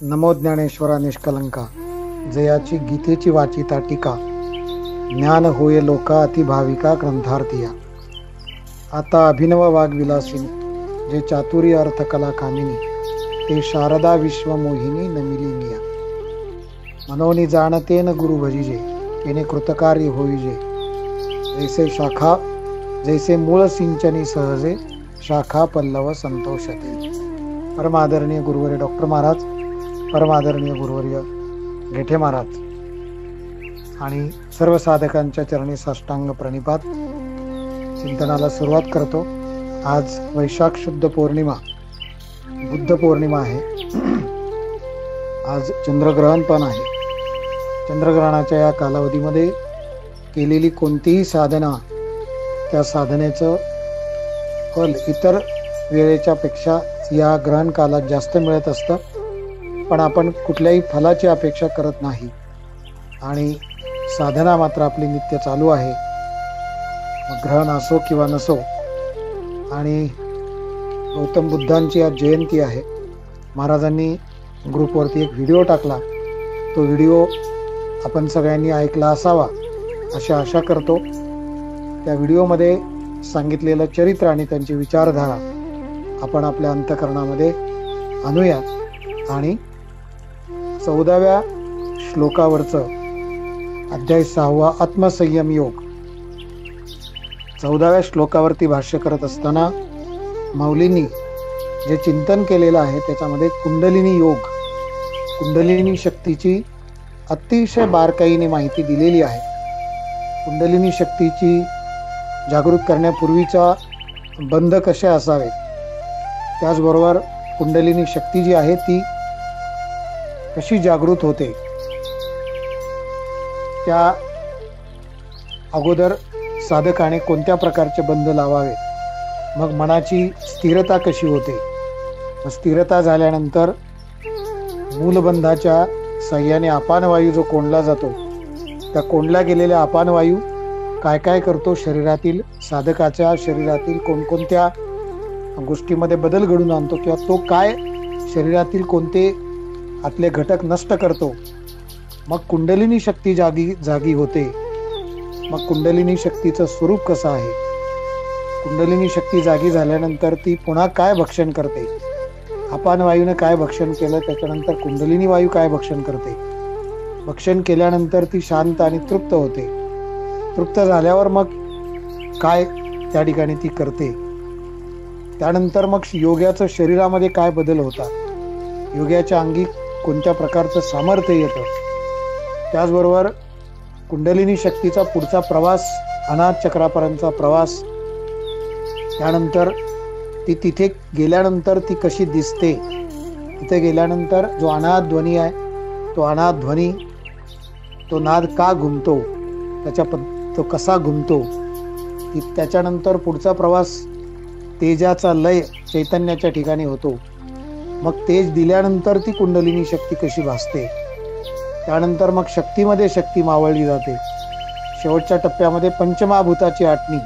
नमो ज्ञानेश्वरा निष्कलंका, जयाची गीतेची वाचिता टीका, ज्ञान होय लोका अतिभाविका ग्रंथार्थिया. आता अभिनव वाग्विलासिनी, जे चातुर्य अर्थकला कामिनी, ते शारदा विश्वमोहिनी नमिलिनिया. मनोनी जाणते न गुरु भजिजे, तेने कृतकार्य होईजे. जैसे शाखा जैसे मूळ सिंचनी सहजे, शाखा पल्लव संतोषते. परमादरणीय गुरुवर्य डॉक्टर महाराज, परमादरणीय गुरुवर्य गेठे महाराज आणि सर्व साधकांच्या चरणी साष्टांग प्रणिपात. चिंतनाला सुरुवात करतो. आज वैशाख शुद्ध पौर्णिमा, बुद्ध पौर्णिमा आहे. आज चंद्रग्रहण पण आहे. चंद्रग्रहणाच्या या कालावधीमध्ये केलेली कोणतीही साधना, त्या साधनेचं फल इतर वेळेच्या पेक्षा या ग्रहण कालात जास्त मिळत असतं. पण आपण कुठल्याही फलाची अपेक्षा करत नाही आणि साधना मात्र आपली नित्य चालू आहे, मग ग्रहण असो किंवा नसो. आणि गौतम बुद्धांची आज जयंती आहे. महाराजांनी ग्रुपवरती एक व्हिडिओ टाकला. तो व्हिडिओ आपण सगळ्यांनी ऐकला असावा अशी आशा करतो. त्या व्हिडिओमध्ये सांगितलेलं चरित्र आणि त्यांची विचारधारा आपण आपल्या अंतःकरणामध्ये आणूया आणि 14व्या श्लोकावरचं अध्याय 6 आत्मसंयम योग, 14व्या श्लोकावरती भाष्य करत असताना माऊलींनी जे चिंतन केलेलं आहे त्याच्यामध्ये कुंडलिनी योग, कुंडलिनी शक्तीची अतिशय बारकाईने माहिती दिलेली आहे. कुंडलिनी शक्तीची जागृत करण्यापूर्वीचा बंध कसे असावेत, त्याचबरोबर कुंडलिनी शक्ती जी आहे ती कशी जागृत होते, त्या अगोदर साधकाने कोणत्या प्रकारचे बंध लावावे, मग मनाची स्थिरता कशी होते, स्थिरता झाल्यानंतर मूलबंधाच्या साह्याने अपानवायू जो कोंडला जातो, त्या कोंडल्या गेलेल्या अपानवायू काय काय करतो, शरीरातील साधकाच्या शरीरातील कोणकोणत्या गोष्टीमध्ये बदल घडून आणतो, किंवा तो काय शरीरातील कोणते आतले घटक नष्ट करतो. मग कुंडलिनी शक्ती जागी होते. मग कुंडलिनी शक्तीचं स्वरूप कसं आहे, कुंडलिनी शक्ती जागी झाल्यानंतर ती पुन्हा काय भक्षण करते, अपान वायूने काय भक्षण केलं, त्याच्यानंतर कुंडलिनी वायू काय भक्षण करते. भक्षण केल्यानंतर ती शांत आणि तृप्त होते. तृप्त झाल्यावर मग काय त्या ठिकाणी ती करते. त्यानंतर मग योग्याचं शरीरामध्ये काय बदल होतात, योग्याच्या अंगी कोणत्या प्रकारचं सामर्थ्य येतं. त्याचबरोबर कुंडलिनी शक्तीचा पुढचा प्रवास, अनाथ चक्रापर्यंतचा प्रवास. त्यानंतर ती तिथे गेल्यानंतर ती कशी दिसते, तिथे गेल्यानंतर जो अनाथ ध्वनी आहे, तो अनाथ ध्वनी, तो नाद का घुमतो, तो कसा घुमतो. त्याच्यानंतर पुढचा प्रवास तेजाचा लय चैतन्याच्या ठिकाणी होतो. मग तेज दिल्यानंतर ती कुंडलिनी शक्ती कशी भासते. त्यानंतर मग शक्तीमध्ये शक्ती मावळली जाते. शेवटच्या टप्प्यामध्ये पंचमहाभूताची आटणी,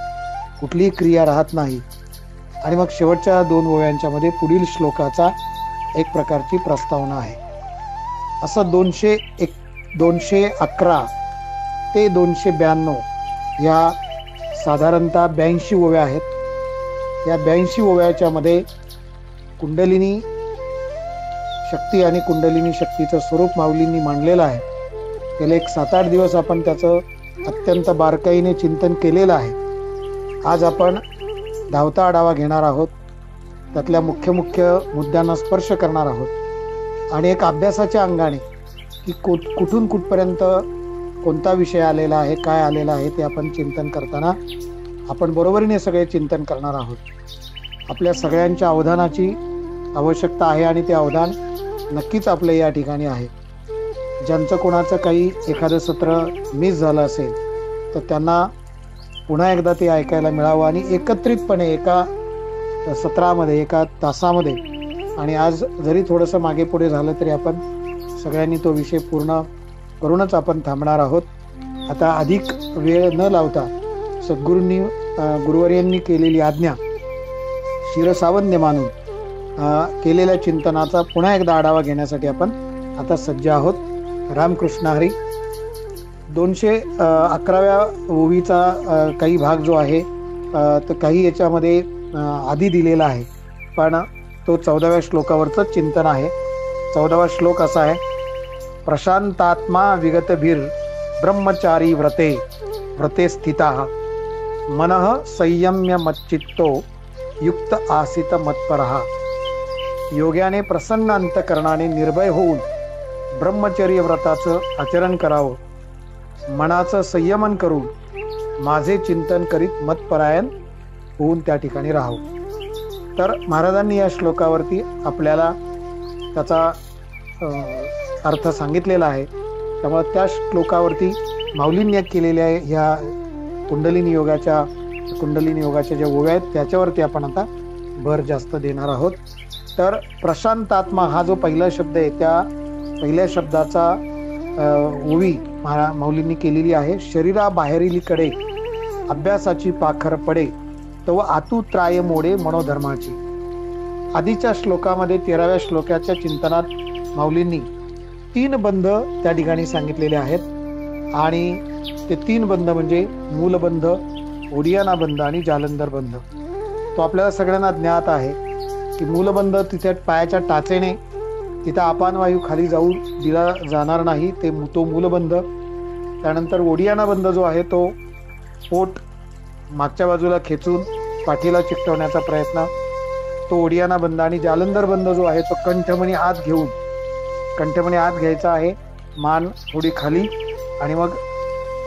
कुठलीही क्रिया राहत नाही. आणि मग शेवटच्या 2 ओव्यांच्या मध्ये पुढील श्लोकाचा एक प्रकारची प्रस्तावना आहे. असं 211 ते 292 या साधारणतः 82 ओव्या आहेत. या 82 ओव्याच्या मध्ये कुंडलिनी शक्ती आणि कुंडलिनी शक्तीचं स्वरूप माऊलींनी मांडलेलं आहे. गेले एक 7-8 दिवस आपण त्याचं अत्यंत बारकाईने चिंतन केलेलं आहे. आज आपण धावता आढावा घेणार आहोत, त्यातल्या मुख्य मुद्द्यांना स्पर्श करणार आहोत आणि एक अभ्यासाच्या अंगाने की कुठून कुठपर्यंत कोणता विषय आलेला आहे, काय आलेला आहे, ते आपण चिंतन करताना आपण बरोबरीने सगळे चिंतन करणार आहोत. आपल्या सगळ्यांच्या अवधानाची आवश्यकता आहे आणि ते अवधान नक्कीच आपलं या ठिकाणी आहे. ज्यांचं कोणाचं काही एखादं सत्र मिस झालं असेल तर त्यांना पुन्हा एकदा ते ऐकायला मिळावं आणि एकत्रितपणे एका सत्रामध्ये, एका तासामध्ये, आणि आज जरी थोडंसं मागे पुढे झालं तरी आपण सगळ्यांनी तो विषय पूर्ण करूनच आपण थांबणार आहोत. आता अधिक वेळ न लावता गुरुवर्यांनी केलेली आज्ञा शिरसावंद्य मानून केलेल्या चिंतनाचा पुन्हा एकदा आढावा घेण्यासाठी आपण आता सज्ज आहोत. रामकृष्ण हरी. 211व्या ओवीचा काही भाग जो आहे तर काही याच्यामध्ये आधी दिलेला आहे, पण तो 14व्या श्लोकावरचं चिंतन आहे. 14वा श्लोक असा आहे: प्रशांतात्मा विगतभीर ब्रह्मचारी व्रते व्रते स्थिताः मनः संयम्य मच्चित्तो युक्त आसित मत्परः. योग्याने प्रसन्न अंतकरणाने निर्भय होऊन ब्रह्मचर्य व्रताचं आचरण करावं, मनाचं संयमन करून माझे चिंतन करीत मतपरायण होऊन त्या ठिकाणी राहावं. तर महाराजांनी या श्लोकावरती आपल्याला त्याचा अर्थ सांगितलेला आहे. त्यामुळे त्या श्लोकावरती माऊलींनी केलेल्या ह्या कुंडलिनी योगाच्या ज्या ओव्या आहेत त्याच्यावरती आपण आता भर जास्त देणार आहोत. तर प्रशांतात्मा हा जो पहिला शब्द आहे त्या पहिल्या शब्दाचा ओवी माऊलींनी केलेली आहे. शरीराबाहेरीलीकडे अभ्यासाची पाखर पडे तव आतू त्राय मोडे मनोधर्माची. आधीच्या श्लोकामध्ये 13व्या श्लोकाच्या चिंतनात माऊलींनी 3 बंध त्या ठिकाणी सांगितलेले आहेत, आणि ते 3 बंध म्हणजे मूलबंध, ओडियाना बंध आणि जालंधर बंध. तो आपल्याला सगळ्यांना ज्ञात आहे की मूलबंध तिथे पायाच्या टाचेने तिथं अपान वायू खाली जाऊ दिला जाणार नाही, तो मूलबंध. त्यानंतर ओडियाना बंध जो आहे तो पोट मागच्या बाजूला खेचून पाठीला चिकटवण्याचा प्रयत्न, तो ओडियाना बंध. आणि जालंधर बंध जो आहे तो कंठमणी आत घ्यायचा आहे, मान थोडी खाली, आणि मग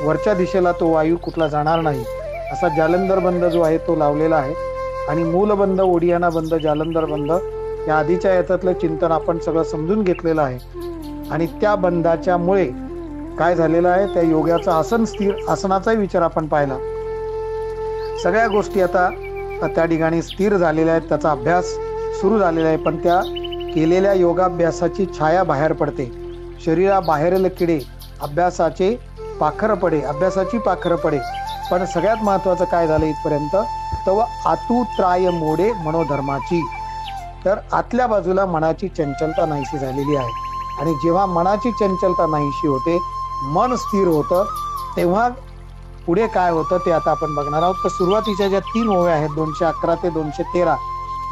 वरच्या दिशेला तो वायू कुठला जाणार नाही असा जालंधर बंध जो आहे तो लावलेला आहे. आणि मूलबंध, ओडियाना बंध, जालंधर बंध या आधीच्या याच्यातलं चिंतन आपण सगळं समजून घेतलेलं आहे. आणि त्या बंधाच्या मुळे काय झालेलं आहे, त्या योगाचं आसन स्थिर, आसनाचाही विचार आपण पाहिला. सगळ्या गोष्टी आता त्या ठिकाणी स्थिर झालेल्या आहेत, त्याचा अभ्यास सुरू झालेला आहे. पण त्या केलेल्या योगाभ्यासाची छाया बाहेर पडते. शरीराबाहेरील किडे अभ्यासाची पाखर पडे. पण सगळ्यात महत्वाचं काय झालं इथपर्यंत, तव आतू त्राय मोडे मनोधर्माची. तर आतल्या बाजूला मनाची चंचलता नाहीशी झालेली आहे. आणि जेव्हा मनाची चंचलता नाहीशी होते, मन स्थिर होतं, तेव्हा पुढे काय होतं ते आता आपण बघणार आहोत. तर सुरुवातीच्या ज्या 3 ओव्या आहेत 211 ते 213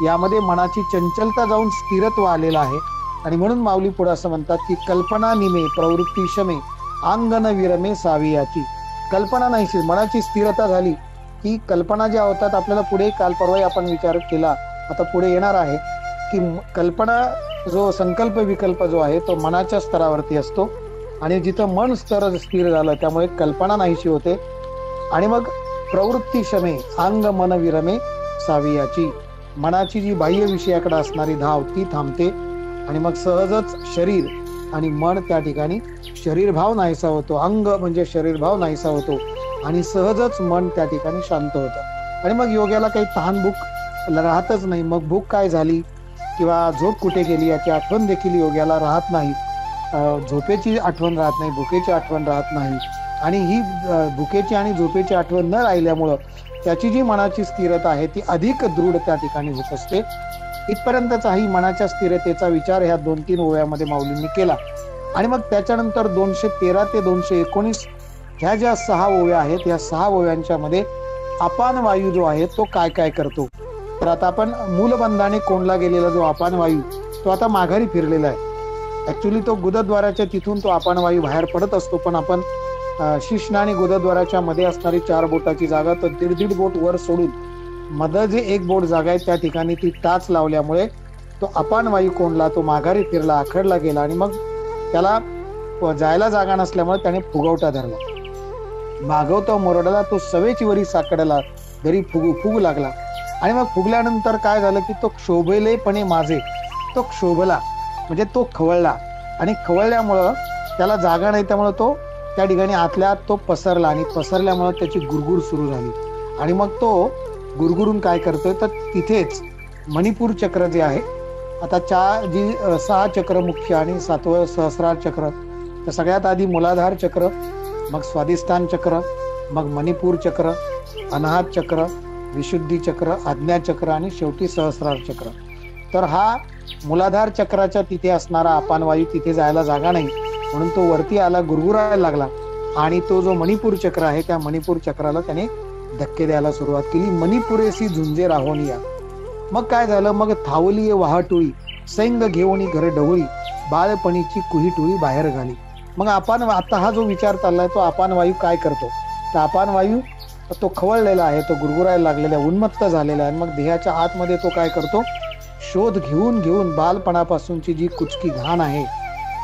यामध्ये मनाची चंचलता जाऊन स्थिरत्व आलेलं आहे. आणि म्हणून माऊली पुढे असं म्हणतात की कल्पना निमे प्रवृत्ती शमे अंगन विरमे सावियाची. कल्पना नाहीशी, मनाची स्थिरता झाली की कल्पना ज्या होतात आपल्याला पुढे काल परवा आपण विचार केला, आता पुढे येणार आहे की कल्पना जो संकल्प विकल्प जो आहे तो मनाच्या स्तरावरती असतो. आणि जिथं मन स्तर स्थिर झालं त्यामुळे कल्पना नाहीशी होते. आणि मग प्रवृत्ती शमे अंग मन विरमे सावियाची. मनाची जी बाह्य विषयाकडे असणारी धाव ती थांबते. आणि मग सहजच शरीर आणि मन त्या ठिकाणी शरीरभाव नाहीसा होतो, अंग म्हणजे शरीरभाव नाहीसा होतो, आणि सहजच मन त्या ठिकाणी शांत होतं. आणि मग योग्याला काही तहान भूक राहतच नाही. मग भूक काय झाली किंवा झोप कुठे गेली याची आठवण देखील योग्याला राहत नाही. झोपेची आठवण राहत नाही, भुकेची आठवण राहत नाही. आणि ही भुकेची आणि झोपेची आठवण न राहिल्यामुळं त्याची जी मनाची स्थिरता आहे ती अधिक दृढ त्या ठिकाणी होत असते. इथपर्यंतचाही मनाच्या स्थिरतेचा विचार ह्या 2-3 ओव्यामध्ये माऊलींनी केला. आणि मग त्याच्यानंतर 213 ते 219 ह्या ज्या 6 ओव्या आहेत, या 6 ओव्यांच्या मध्ये अपान वायू जो आहे तो काय काय करतो. तर आता आपण मूलबंधाने कोंडला गेलेला जो अपान वायू तो आता माघारी फिरलेला आहे. ऍक्च्युली तो गुदद्वाराच्या तिथून तो अपान वायू बाहेर पडत असतो, पण आपण शिश्न आणि गुदद्वाराच्या मध्ये असणारी 4 बोटाची जागा तर 1.5 बोट वर सोडून मध्ये जे 1 बोट जागा आहे त्या ठिकाणी ती टाच लावल्यामुळे तो अपान वायू कोंडला, तो माघारी फिरला, आखडला गेला. आणि मग त्याला जायला जागा नसल्यामुळे त्याने फुगवटा धरला. मागवता मोरडला तो सवेची वरी साकडला घरी फुगू लागला. आणि मग फुगल्यानंतर काय झालं की तो क्षोभलेपणे माझे, तो क्षोभला म्हणजे तो खवळला. आणि खवळल्यामुळं त्याला जागा नाही, त्यामुळे तो त्या ठिकाणी आतल्या आत तो पसरला. आणि पसरल्यामुळे त्याची गुरगुर सुरू झाली. आणि मग तो गुरगुरून काय करतोय तर तिथेच मणिपूर चक्र जे आहे, आता 6 चक्र मुख्य आणि 7वं सहस्रार चक्र, तर सगळ्यात आधी मूलाधार चक्र, मग स्वादिष्ठान चक्र, मग मणिपूर चक्र, अनाहत चक्र, विशुद्धी चक्र, आज्ञा चक्र आणि शेवटी सहस्रार चक्र. तर हा मूलाधार चक्राच्या तिथे असणारा अपान वायू तिथे जायला जागा नाही, म्हणून तो वरती आला, गुरगुरायला लागला आणि तो जो मणिपूर चक्र आहे त्या मणिपूर चक्राला त्याने धक्के द्यायला सुरुवात केली. मणिपुरेसी झुंजे राहोनिया. मग काय झालं, मग थावली वाहटोळी सैंग घेऊन घर ढवळी बाळपणीची कुही टोळी बाहेर घाली. मग अपान, आता हा जो विचार चाललाय तो अपान वायू काय करतो, तर अपान वायू तो खवळलेला आहे, तो गुरगुरायला लागलेला आहे, उन्मत्त झालेला आहे. मग देहाच्या आतमध्ये तो काय करतो, शोध घेऊन घेऊन बालपणापासूनची जी कुचकी घाण आहे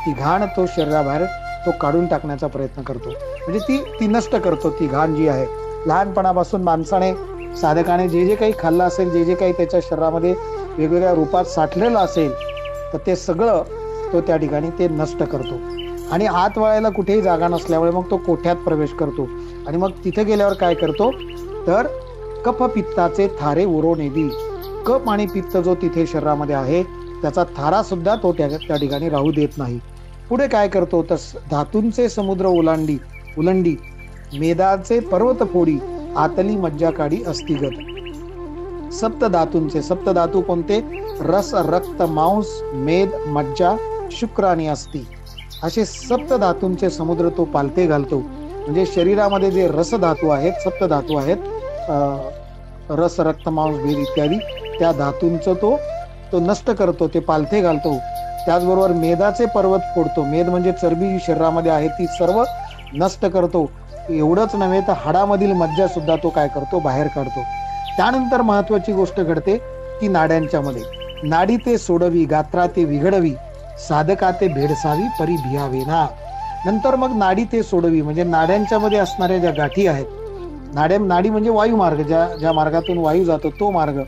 ती घाण तो शरीराबाहेर तो काढून टाकण्याचा प्रयत्न करतो, म्हणजे ती नष्ट करतो. ती घाण जी आहे लहानपणापासून माणसाने, साधकाने जे जे काही खाल्लं असेल, जे जे काही त्याच्या शरीरामध्ये वेगवेगळ्या रूपात साठलेलं असेल, तर ते सगळं तो त्या ठिकाणी ते नष्ट करतो. आणि आत वळायला कुठेही जागा नसल्यामुळे मग तो कोठ्यात प्रवेश करतो. आणि मग तिथे गेल्यावर काय करतो, तर कफ पित्ताचे थारे उरोनेदी. कफ आणि पित्त जो तिथे शरीरामध्ये आहे त्याचा थारा सुद्धा तो त्या ठिकाणी राहू देत नाही. पुढे काय करतो, तर धातूंचे समुद्र उलंडी मेदाचे पर्वत फोडी आतली मज्जा काढी अस्थिगत. सप्तधातू कोणते, रस रक्त मांस मेद मज्जा शुक्र आणि अस्थि, असे सप्तधातूंचे समुद्र तो पालथे घालतो. म्हणजे शरीरामध्ये जे रस धातू आहेत, सप्त धातू आहेत, रस रक्त मांस भेद इत्यादी, त्या धातूंचं तो नष्ट करतो, ते पालथे घालतो. त्याचबरोबर मेदाचे पर्वत फोडतो. मेद म्हणजे चरबी जी शरीरामध्ये आहे ती सर्व नष्ट करतो. एवढंच नव्हे तर हाडामधील मज्जा सुद्धा तो काय करतो, बाहेर काढतो. त्यानंतर महत्वाची गोष्ट घडते ती नाड्यांच्या मध्ये. नाडी ते सोडवी गात्रा ते विघडवी साधका ते भेडसावी परी भियावे ना. नंतर मग नाडी ते सोडवी म्हणजे नाड्यांच्या मध्ये असणाऱ्या ज्या गाठी आहेत, नाडी म्हणजे वायू मार्ग, ज्या मार्गातून वायू जातो तो मार्ग,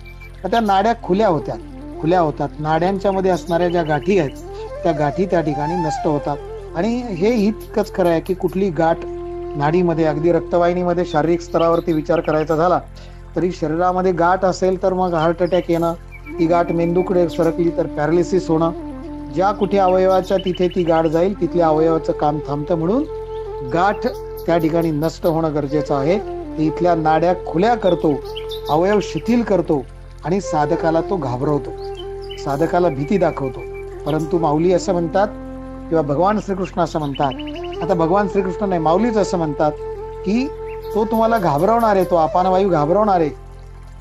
तर त्या नाड्या खुल्या होतात. नाड्यांच्या मध्ये असणाऱ्या ज्या गाठी आहेत त्या गाठी त्या ठिकाणी नष्ट होतात. आणि हे इतकंच खरं आहे की कुठली गाठ नाडीमध्ये, अगदी रक्तवाहिनीमध्ये शारीरिक स्तरावरती विचार करायचा झाला तरी शरीरामध्ये गाठ असेल तर मग हार्ट अटॅक येणं, ती गाठ मेंदूकडे सरकली तर पॅरालिसिस होणं, ज्या कुठे अवयवाच्या तिथे ती गाठ जाईल तिथल्या अवयवाचं काम थांबतं. म्हणून गाठ त्या ठिकाणी नष्ट होणं गरजेचं आहे. इथल्या नाड्या खुल्या करतो, अवयव शिथिल करतो आणि साधकाला तो घाबरवतो, साधकाला भीती दाखवतो. परंतु माऊली असं म्हणतात किंवा भगवान श्रीकृष्ण असं म्हणतात, आता भगवान श्रीकृष्ण नाही, माऊलीच असं म्हणतात की तो तुम्हाला घाबरवणार आहे, तो अपान वायू घाबरवणार आहे,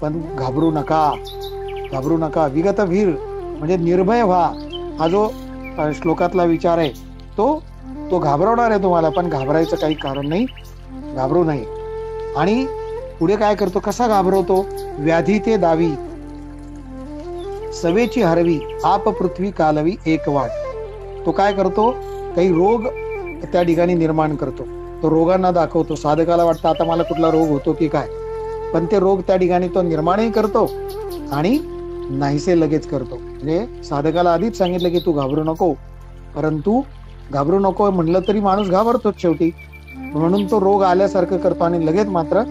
पण घाबरू नका. विगत भीर म्हणजे निर्भय व्हा, हा जो श्लोकातला विचार आहे तो घाबरवणार आहे तुम्हाला, पण घाबरायचं काही कारण नाही, घाबरू नये. आणि पुढे काय करतो, कसा घाबरवतो, व्याधी ते दावी सवेची हरवी आप पृथ्वी कालवी एक वाट. तो काय करतो, काही रोग त्या ठिकाणी निर्माण करतो, तो रोगांना दाखवतो. साधकाला वाटतं आता मला कुठला रोग होतो की काय, पण ते रोग त्या ठिकाणी तो निर्माणही करतो आणि नाहीसे लगेच करतो. म्हणजे साधकाला आधीच सांगितलं की तू घाबरू नको, परंतु घाबरू नको म्हणलं तरी माणूस घाबरतोच शेवटी, म्हणून तो रोग आल्यासारखं करतो आणि लगेच मात्र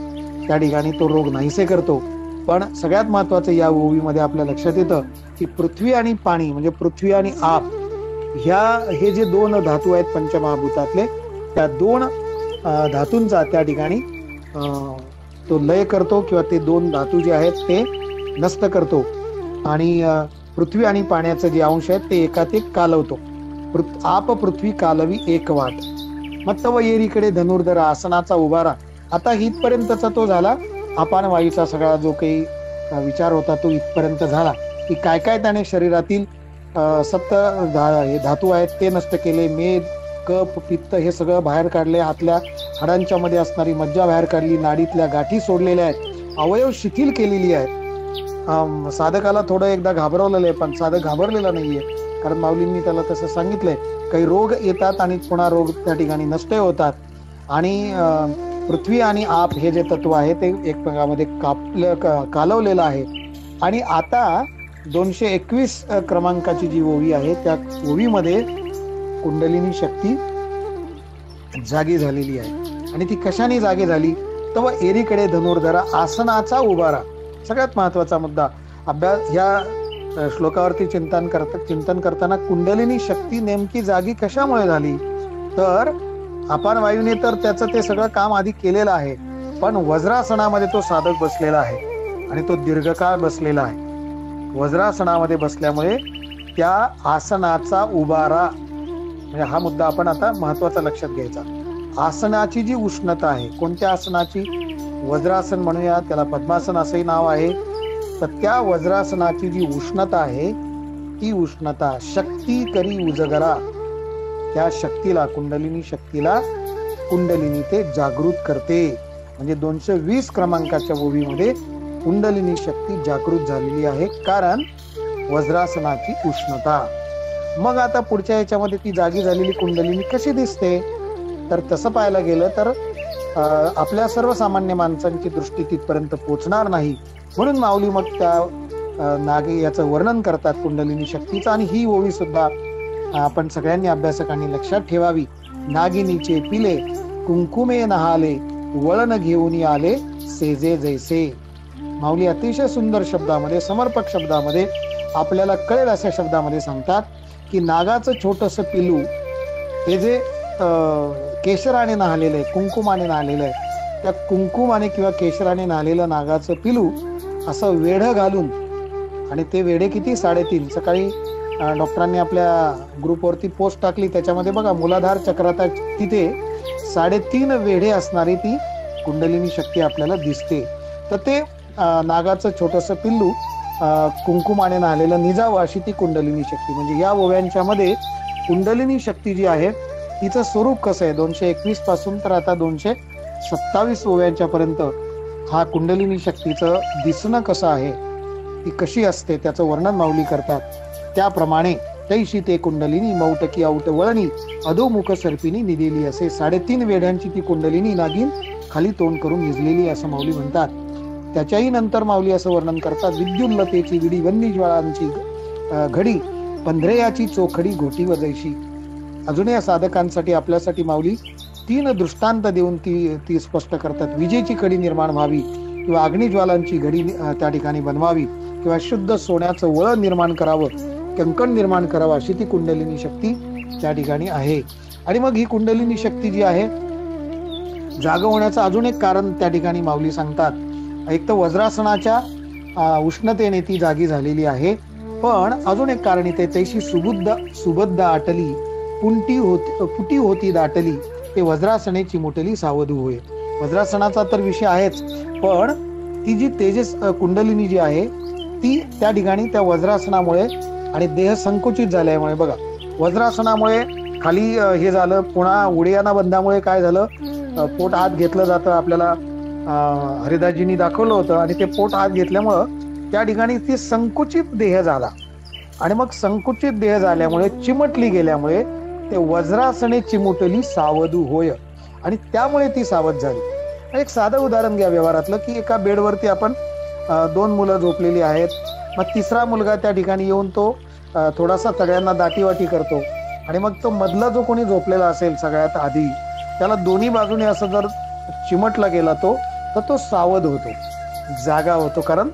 त्या ठिकाणी तो रोग नाहीसे करतो. पण सगळ्यात महत्वाचं या ओवीमध्ये आपल्या लक्षात येतं की पृथ्वी आणि पाणी म्हणजे पृथ्वी आणि आप हे जे दोन धातू आहेत पंचमहाभूतातले, त्या दोन धातूंचा त्या ठिकाणी तो लय करतो किंवा ते दोन धातू जे आहेत ते नष्ट करतो. आणि पृथ्वी आणि पाण्याचे जे अंश आहेत ते एकात एक कालवतो. आप पृथ्वी कालवी एक वाट. मग तव येरीकडे धनुर्धर आसनाचा उभारा. आता इथपर्यंतचा तो झाला अपान वायूचा सगळा जो काही विचार होता तो इथपर्यंत झाला की काय काय त्याने शरीरातील सप्त धातू आहेत ते नष्ट केले, मेद कफ पित्त हे सगळं बाहेर काढले, आतल्या हाडांच्या मध्ये असणारी मज्जा बाहेर काढली, नाडीतल्या गाठी सोडलेल्या आहेत, अवयव शिथिल केलेली आहेत. साधकाला थोडं एकदा घाबरवलेलं आहे, पण साधक घाबरलेला नाहीये, कारण माऊलींनी त्याला तसं सांगितलंय. काही रोग येतात आणि पुन्हा रोग त्या ठिकाणी नष्ट होतात. आणि पृथ्वी आणि आप हे जे तत्व आहे ते एकमेकांमध्ये कालवलेलं आहे. आणि आता 221 क्रमांकाची जी ओवी आहे त्या ओवीमध्ये कुंडलिनी शक्ती जागी झालेली आहे. आणि ती कशाने जागी झाली, तर एरीकडे धनुर्धरा आसनाचा उभारा. सगळ्यात महत्वाचा मुद्दा अभ्यास ह्या श्लोकावरती चिंतन करताना कुंडलिनी शक्ती नेमकी जागी कशामुळे झाली, तर अपान वायूने तर त्याचं ते सगळं काम आधी केलेलं आहे, पण वज्रासनामध्ये तो साधक बसलेला आहे आणि तो दीर्घकाळ बसलेला आहे. वज्रासनामध्ये बसल्यामुळे त्या आसनाचा उभारा, म्हणजे हा मुद्दा आपण आता महत्वाचा लक्षात घ्यायचा. आसनाची जी उष्णता आहे, कोणत्या आसनाची? वज्रासन म्हणूया, त्याला पद्मासन असंही नाव आहे. तर त्या वज्रासनाची जी उष्णता आहे, ती उष्णता शक्ती करी उजगरा, त्या शक्तीला, कुंडलिनी शक्तीला, कुंडलिनी ते जागृत करते. म्हणजे 220 क्रमांकाच्या ओवीमध्ये कुंडलिनी शक्ती जागृत झालेली आहे, कारण वज्रासनाची उष्णता. मग आता पुढच्या याच्यामध्ये ती जागी झालेली कुंडलिनी कशी दिसते? तर तसं पाहायला गेलं तर आपल्या सर्वसामान्य माणसांची दृष्टी तिथपर्यंत पोहोचणार नाही. म्हणून माऊली मग त्या नागी याचं वर्णन करतात कुंडलिनी शक्तीचं. आणि ही ओवी सुद्धा आपण सगळ्यांनी अभ्यासकांनी लक्षात ठेवावी. नागिनीचे पिले कुंकुमे नहाले, वळण घेऊन आले सेजे जैसे. माऊली अतिशय सुंदर शब्दामध्ये, समर्पक शब्दामध्ये, आपल्याला कळेल अशा शब्दामध्ये सांगतात की नागाचं छोटस पिलू हे जे केशराने नाहलेलं आहे, कुंकुमाने नाहलेलं आहे, त्या कुंकुमाने किंवा केशराने नाहलेलं नागाचं पिलू असं वेढं घालून, आणि ते वेढे किती? 3.5. सकाळी डॉक्टरांनी आपल्या ग्रुपवरती पोस्ट टाकली, त्याच्यामध्ये बघा मूलाधार चक्रात तिथे 3.5 वेढे असणारी ती कुंडलिनी शक्ती आपल्याला दिसते. तर ते नागाचं छोटस पिल्लू कुंकुमाने नाहलेलं निजावं अशी ती कुंडलिनी शक्ती. म्हणजे या ओव्यांच्या मध्ये कुंडलिनी शक्ती जी आहे तिचं स्वरूप कसं आहे, 221 पासून तर आता 227 ओव्यांच्या पर्यंत हा कुंडलिनी शक्तीचं दिसणं कसं आहे, ती कशी असते, त्याचं वर्णन माऊली करतात. त्याप्रमाणे तैशी ते कुंडलिनी मौटकी औट वळणी अधोमुख सर्पिनी निदिली असे. 3.5 वेढ्यांची ती कुंडलिनी नागिन खाली तोंड करून निजलेली असं माऊली म्हणतात. त्याच्याही नंतर माऊली असं वर्णन करतात, विद्युल्लतेची विडी वन्नी ज्वाळांची घडी पंधरेयाची चोखडी घोटी वजैशी. अजूनही या साधकांसाठी आपल्यासाठी माऊली 3 दृष्टांत देऊन ती स्पष्ट करतात. विजेची कडी निर्माण व्हावी किंवा अग्निज्वालांची घडी त्या ठिकाणी बनवावी किंवा शुद्ध सोन्याचं वळ निर्माण करावं, कंकण निर्माण करावं, अशी ती कुंडलिनी शक्ती त्या ठिकाणी आहे. आणि मग ही कुंडलिनी शक्ती जी आहे जाग होण्याचं अजून एक कारण त्या ठिकाणी माऊली सांगतात. एक तर वज्रासनाच्या उष्णतेने ती जागी झालेली आहे, पण अजून एक कारण इथे, तैशी सुबद्ध आटली पुटी होती दाटली, ते वज्रासने चिमुटली सावधू होय. वज्रासनाचा तर विषय आहेच, पण ती जी तेजस कुंडलिनी जी आहे ती त्या ठिकाणी त्या वज्रासनामुळे आणि देह संकुचित झाल्यामुळे, बघा वज्रासनामुळे खाली हे झालं, पुन्हा उडियाना बंधामुळे काय झालं, पोट आत घेतलं जातं. आपल्याला हरिदासजींनी दाखवलं होतं. आणि ते पोट आत घेतल्यामुळं त्या ठिकाणी ती संकुचित देह झाला, आणि मग संकुचित देह झाल्यामुळे चिमटली गेल्यामुळे ते वज्रासने चिमुटली सावधू होय, आणि त्यामुळे ती सावध झाली. एक साधं उदाहरण घ्या व्यवहारातलं, की एका बेडवरती आपण 2 मुलं झोपलेली आहेत. मग 3रा मुलगा त्या ठिकाणी येऊन तो थोडासा सगळ्यांना दाटीवाटी करतो, आणि मग तो मधला जो कोणी झोपलेला असेल सगळ्यात आधी, त्याला दोन्ही बाजूने असं जर चिमटला गेला तर तो सावध होतो, जागा होतो, कारण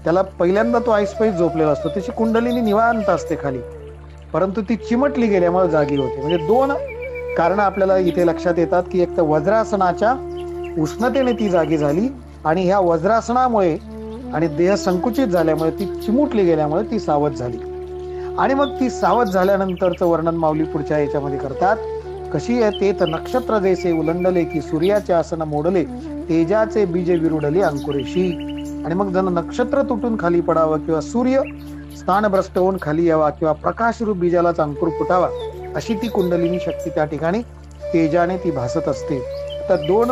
त्याला पहिल्यांदा तो ऐसपैस झोपलेला असतो, त्याची कुंडलिनी निवांत असते खाली, परंतु ती चिमटली गेल्यामुळे जागी होते. म्हणजे 2 कारण आपल्याला इथे लक्षात येतात, की एक तर वज्रासनाच्या उष्णतेने ती जागी झाली, आणि ह्या वज्रासनामुळे आणि देह संकुचित झाल्यामुळे, ती चिमुटली गेल्यामुळे ती सावध झाली. आणि मग ती सावध झाल्यानंतरचं वर्णन माऊली पुढच्या याच्यामध्ये करतात. कशी आहे ते, तर नक्षत्र जैसे उलंडले की सूर्याचे आसन मोडले, तेजाचे बीज विरुडले अंकुरेशी. आणि मग जण नक्षत्र तुटून खाली पडावं किंवा सूर्य स्थानभ्रष्ट होऊन खाली यावा किंवा प्रकाशरूप बीजालाच अंकुर फुटावा, अशी ती कुंडलिनी शक्ती त्या ठिकाणी तेजाने ती भासत असते. तर 2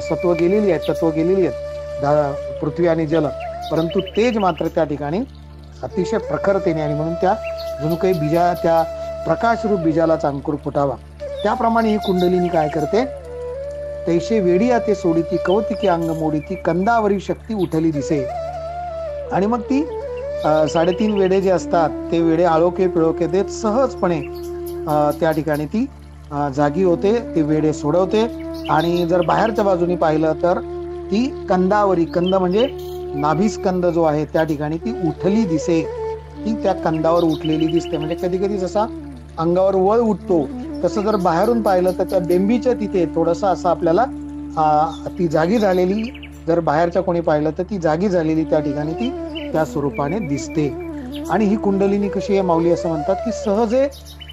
सत्व गेलेली आहेत, तत्व गेलेली आहेत, पृथ्वी आणि जल, परंतु तेज मात्र त्या ठिकाणी अतिशय प्रखरतेने, आणि म्हणून त्या जणू काही बीजा, त्या प्रकाशरूप बीजालाच अंकुर फुटावा. त्याप्रमाणे ही कुंडलिनी काय करते, तैशे वेडिया ते सोडीती कौतिकी अंग मोडीती कंदावरी शक्ती उठली दिसे. आणि मग ती 3.5 वेडे जे असतात ते वेडे आळोखे पिळोखे देत सहजपणे त्या ठिकाणी ती जागी होते, ते वेडे सोडवते. आणि जर बाहेरच्या बाजूनी पाहिलं तर ती कंदावरी, कंद म्हणजे नाभिस्कंद जो आहे त्या ठिकाणी ती उठली दिसे, ती त्या कंदावर उठलेली दिसते. म्हणजे कधी कधी जसा अंगावर वळ उठतो तसं जर बाहेरून पाहिलं तर त्या बेंबीच्या तिथे थोडंसं असं आपल्याला ती जागी झालेली, जर बाहेरच्या कोणी पाहिलं तर ती जागी झालेली त्या ठिकाणी ती त्या स्वरूपाने दिसते. आणि ही कुंडलिनी कशी आहे माऊली असं म्हणतात की सहजे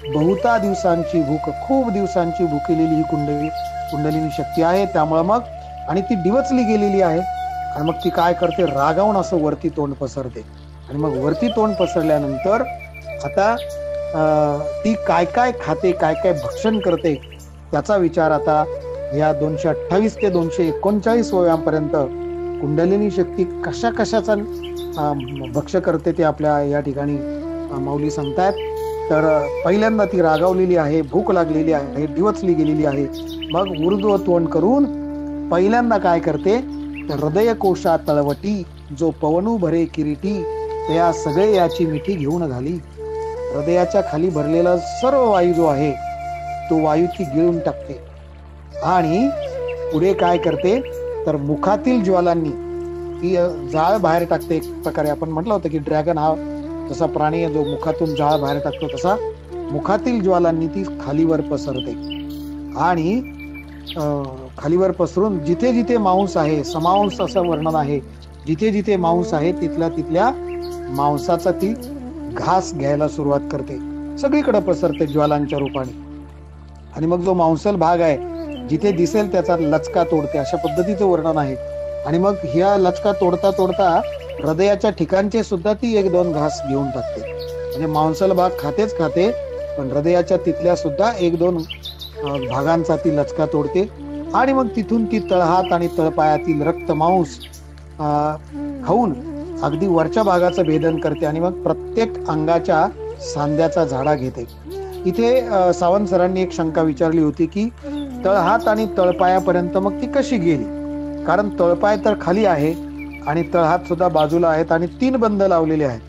बहुता दिवसांची भूक, खूप दिवसांची भुकेलेली ही कुंडलिनी शक्ती आहे. त्यामुळे मग आणि ती डिवचली गेलेली आहे आणि मग ती काय करते, रागावून असं वरती तोंड पसरते. आणि मग वरती तोंड पसरल्यानंतर आता ती काय काय खाते, काय काय भक्षण करते त्याचा विचार आता या 228 ते 239 वयापर्यंत कुंडलिनी शक्ती कशा कशाचा भक्ष करते ते आपल्या या ठिकाणी माऊली सांगतायत. तर पहिल्यांदा ती रागावलेली आहे, भूक लागलेली आहे, डिवचली गेलेली आहे. मग ऊर्ध्व तोंड करून पहिल्यांदा काय करते, हृदय कोशा तळवटी जो पवनू भरे किरीटी त्या सगळे याची मिठी घेऊन घाली. हृदयाच्या खाली भरलेला सर्व वायू जो आहे तो वायू ती गिळून टाकते. आणि पुढे काय करते तर मुखातील ज्वालांनी ती जाळ बाहेर टाकते. एक प्रकारे आपण म्हटलं होतं की ड्रॅगन हा जसा प्राणी आहे जो मुखातून जाळ बाहेर टाकतो, तसा मुखातील ज्वालांनी ती खालीवर पसरते. आणि खालीवर पसरून जिथे जिथे मांस आहे, समांस असं वर्णन आहे, जिथे जिथे मांस आहे तिथल्या मांसाचा ती घास घ्यायला सुरुवात करते, सगळीकडे पसरते ज्वालांच्या रूपाने. आणि मग जो मांसल भाग आहे जिथे दिसेल त्याचा लचका तोडते, अशा पद्धतीचं वर्णन आहे. आणि मग ह्या लचका तोडता तोडता हृदयाच्या ठिकाणचे सुद्धा ती 1-2 घास घेऊन टाकते. म्हणजे मांसल भाग खातेच खाते, पण हृदयाच्या तिथल्या सुद्धा 1-2 भागांचा ती लचका तोडते. आणि मग तिथून ती तळहात आणि तळपायातील रक्त मांस खाऊन अगदी वरच्या भागाचं भेदन करते आणि मग प्रत्येक अंगाच्या सांध्याचा झाडा घेते. इथे सावंत सरांनी एक शंका विचारली होती की तळहात आणि तळपायापर्यंत मग ती कशी गेली, कारण तळपाय तर खाली आहे आणि तळहात सुद्धा बाजूला आहेत आणि 3 बंद लावलेले आहेत.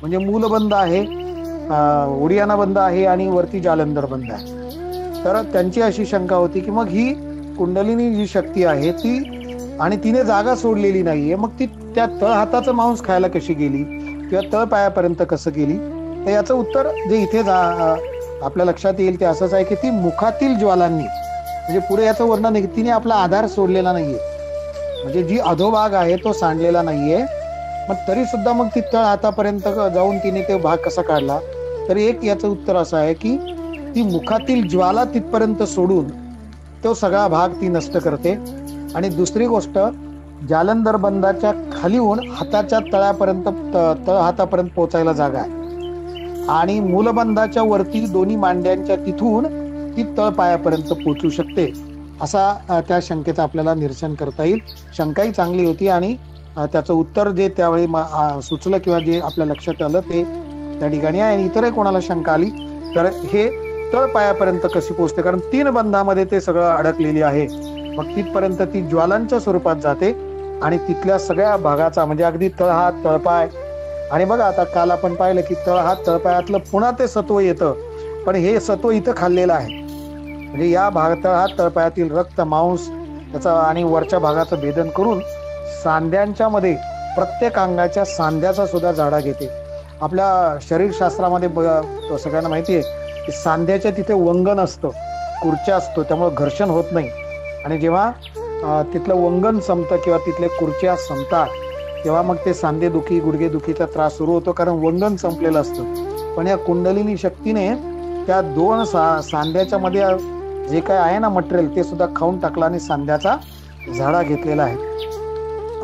म्हणजे मूलबंद आहे, ओडियाना बंद आहे आणि वरती जालंधर बंद आहे. तर त्यांची अशी शंका होती की मग ही कुंडलिनी जी शक्ती आहे ती आणि तिने जागा सोडलेली नाहीये, मग ती त्या तळहाताचं मांस खायला कशी गेली किंवा तळपायापर्यंत कसं गेली. तर याचं उत्तर जे इथे आपल्या लक्षात येईल ते असंच आहे की ती मुखातील ज्वालांनी, म्हणजे पुढे याचं वर्णन आहे की तिने आपला आधार सोडलेला नाहीये, म्हणजे जी अधोभाग आहे तो सांडलेला नाहीये. मग तरी सुद्धा मग ती तळ हातापर्यंत जाऊन तिने ते भाग कसा काढला. तर एक याचं उत्तर असं आहे की ती मुखातील ज्वाला तिथपर्यंत सोडून तो सगळा भाग ती नष्ट करते. आणि दुसरी गोष्ट, जालंधर बंदाच्या खालीहून हाताच्या तळापर्यंत तळ हातापर्यंत पोहोचायला जागा आहे आणि मूलबंदाच्या वरती दोन्ही मांड्यांच्या तिथून ती तळपायापर्यंत पोहोचू शकते, असा त्या शंकेचं आपल्याला निरसन करता येईल. शंकाही चांगली होती आणि त्याचं उत्तर जे त्यावेळी सुचलं किंवा जे आपल्या लक्षात आलं ते त्या ठिकाणी आहे. आणि इतरही कोणाला शंका आली तर हे तळपायापर्यंत कशी पोहोचते, कारण 3 बंधामध्ये ते सगळं अडकलेली आहे. मग तिथपर्यंत ती ज्वालांच्या स्वरूपात जाते आणि तिथल्या सगळ्या भागाचा म्हणजे अगदी तळहात तळपाय. आणि बघा आता काल आपण पाहिलं की तळहात तळपायातलं पुन्हा ते सत्व येतं, पण हे सत्व इथं खाल्लेलं आहे. म्हणजे या तळहात तळपायातील रक्त मांस त्याचा आणि वरच्या भागाचं भेदन करून सांध्यांच्या मध्ये प्रत्येक अंगाच्या सांध्याचा सुद्धा झाडा घेते. आपल्या शरीरशास्त्रामध्ये सगळ्यांना माहिती आहे की सांध्याच्या तिथे वंगण असतं, कुर्च्या असतो, त्यामुळे घर्षण होत नाही. आणि जेव्हा तिथलं वंगण संपतं किंवा तिथले कुर्च्या संपतात तेव्हा मग ते सांधेदुखी गुडघेदुखीचा त्रास सुरू होतो, कारण वंगण संपलेलं असतं. पण या कुंडलिनी शक्तीने त्या 2 सांध्याच्या मध्ये जे काय आहे ना मटेरियल ते सुद्धा खाऊन टाकलं आणि सांध्याचा झाडा घेतलेला आहे.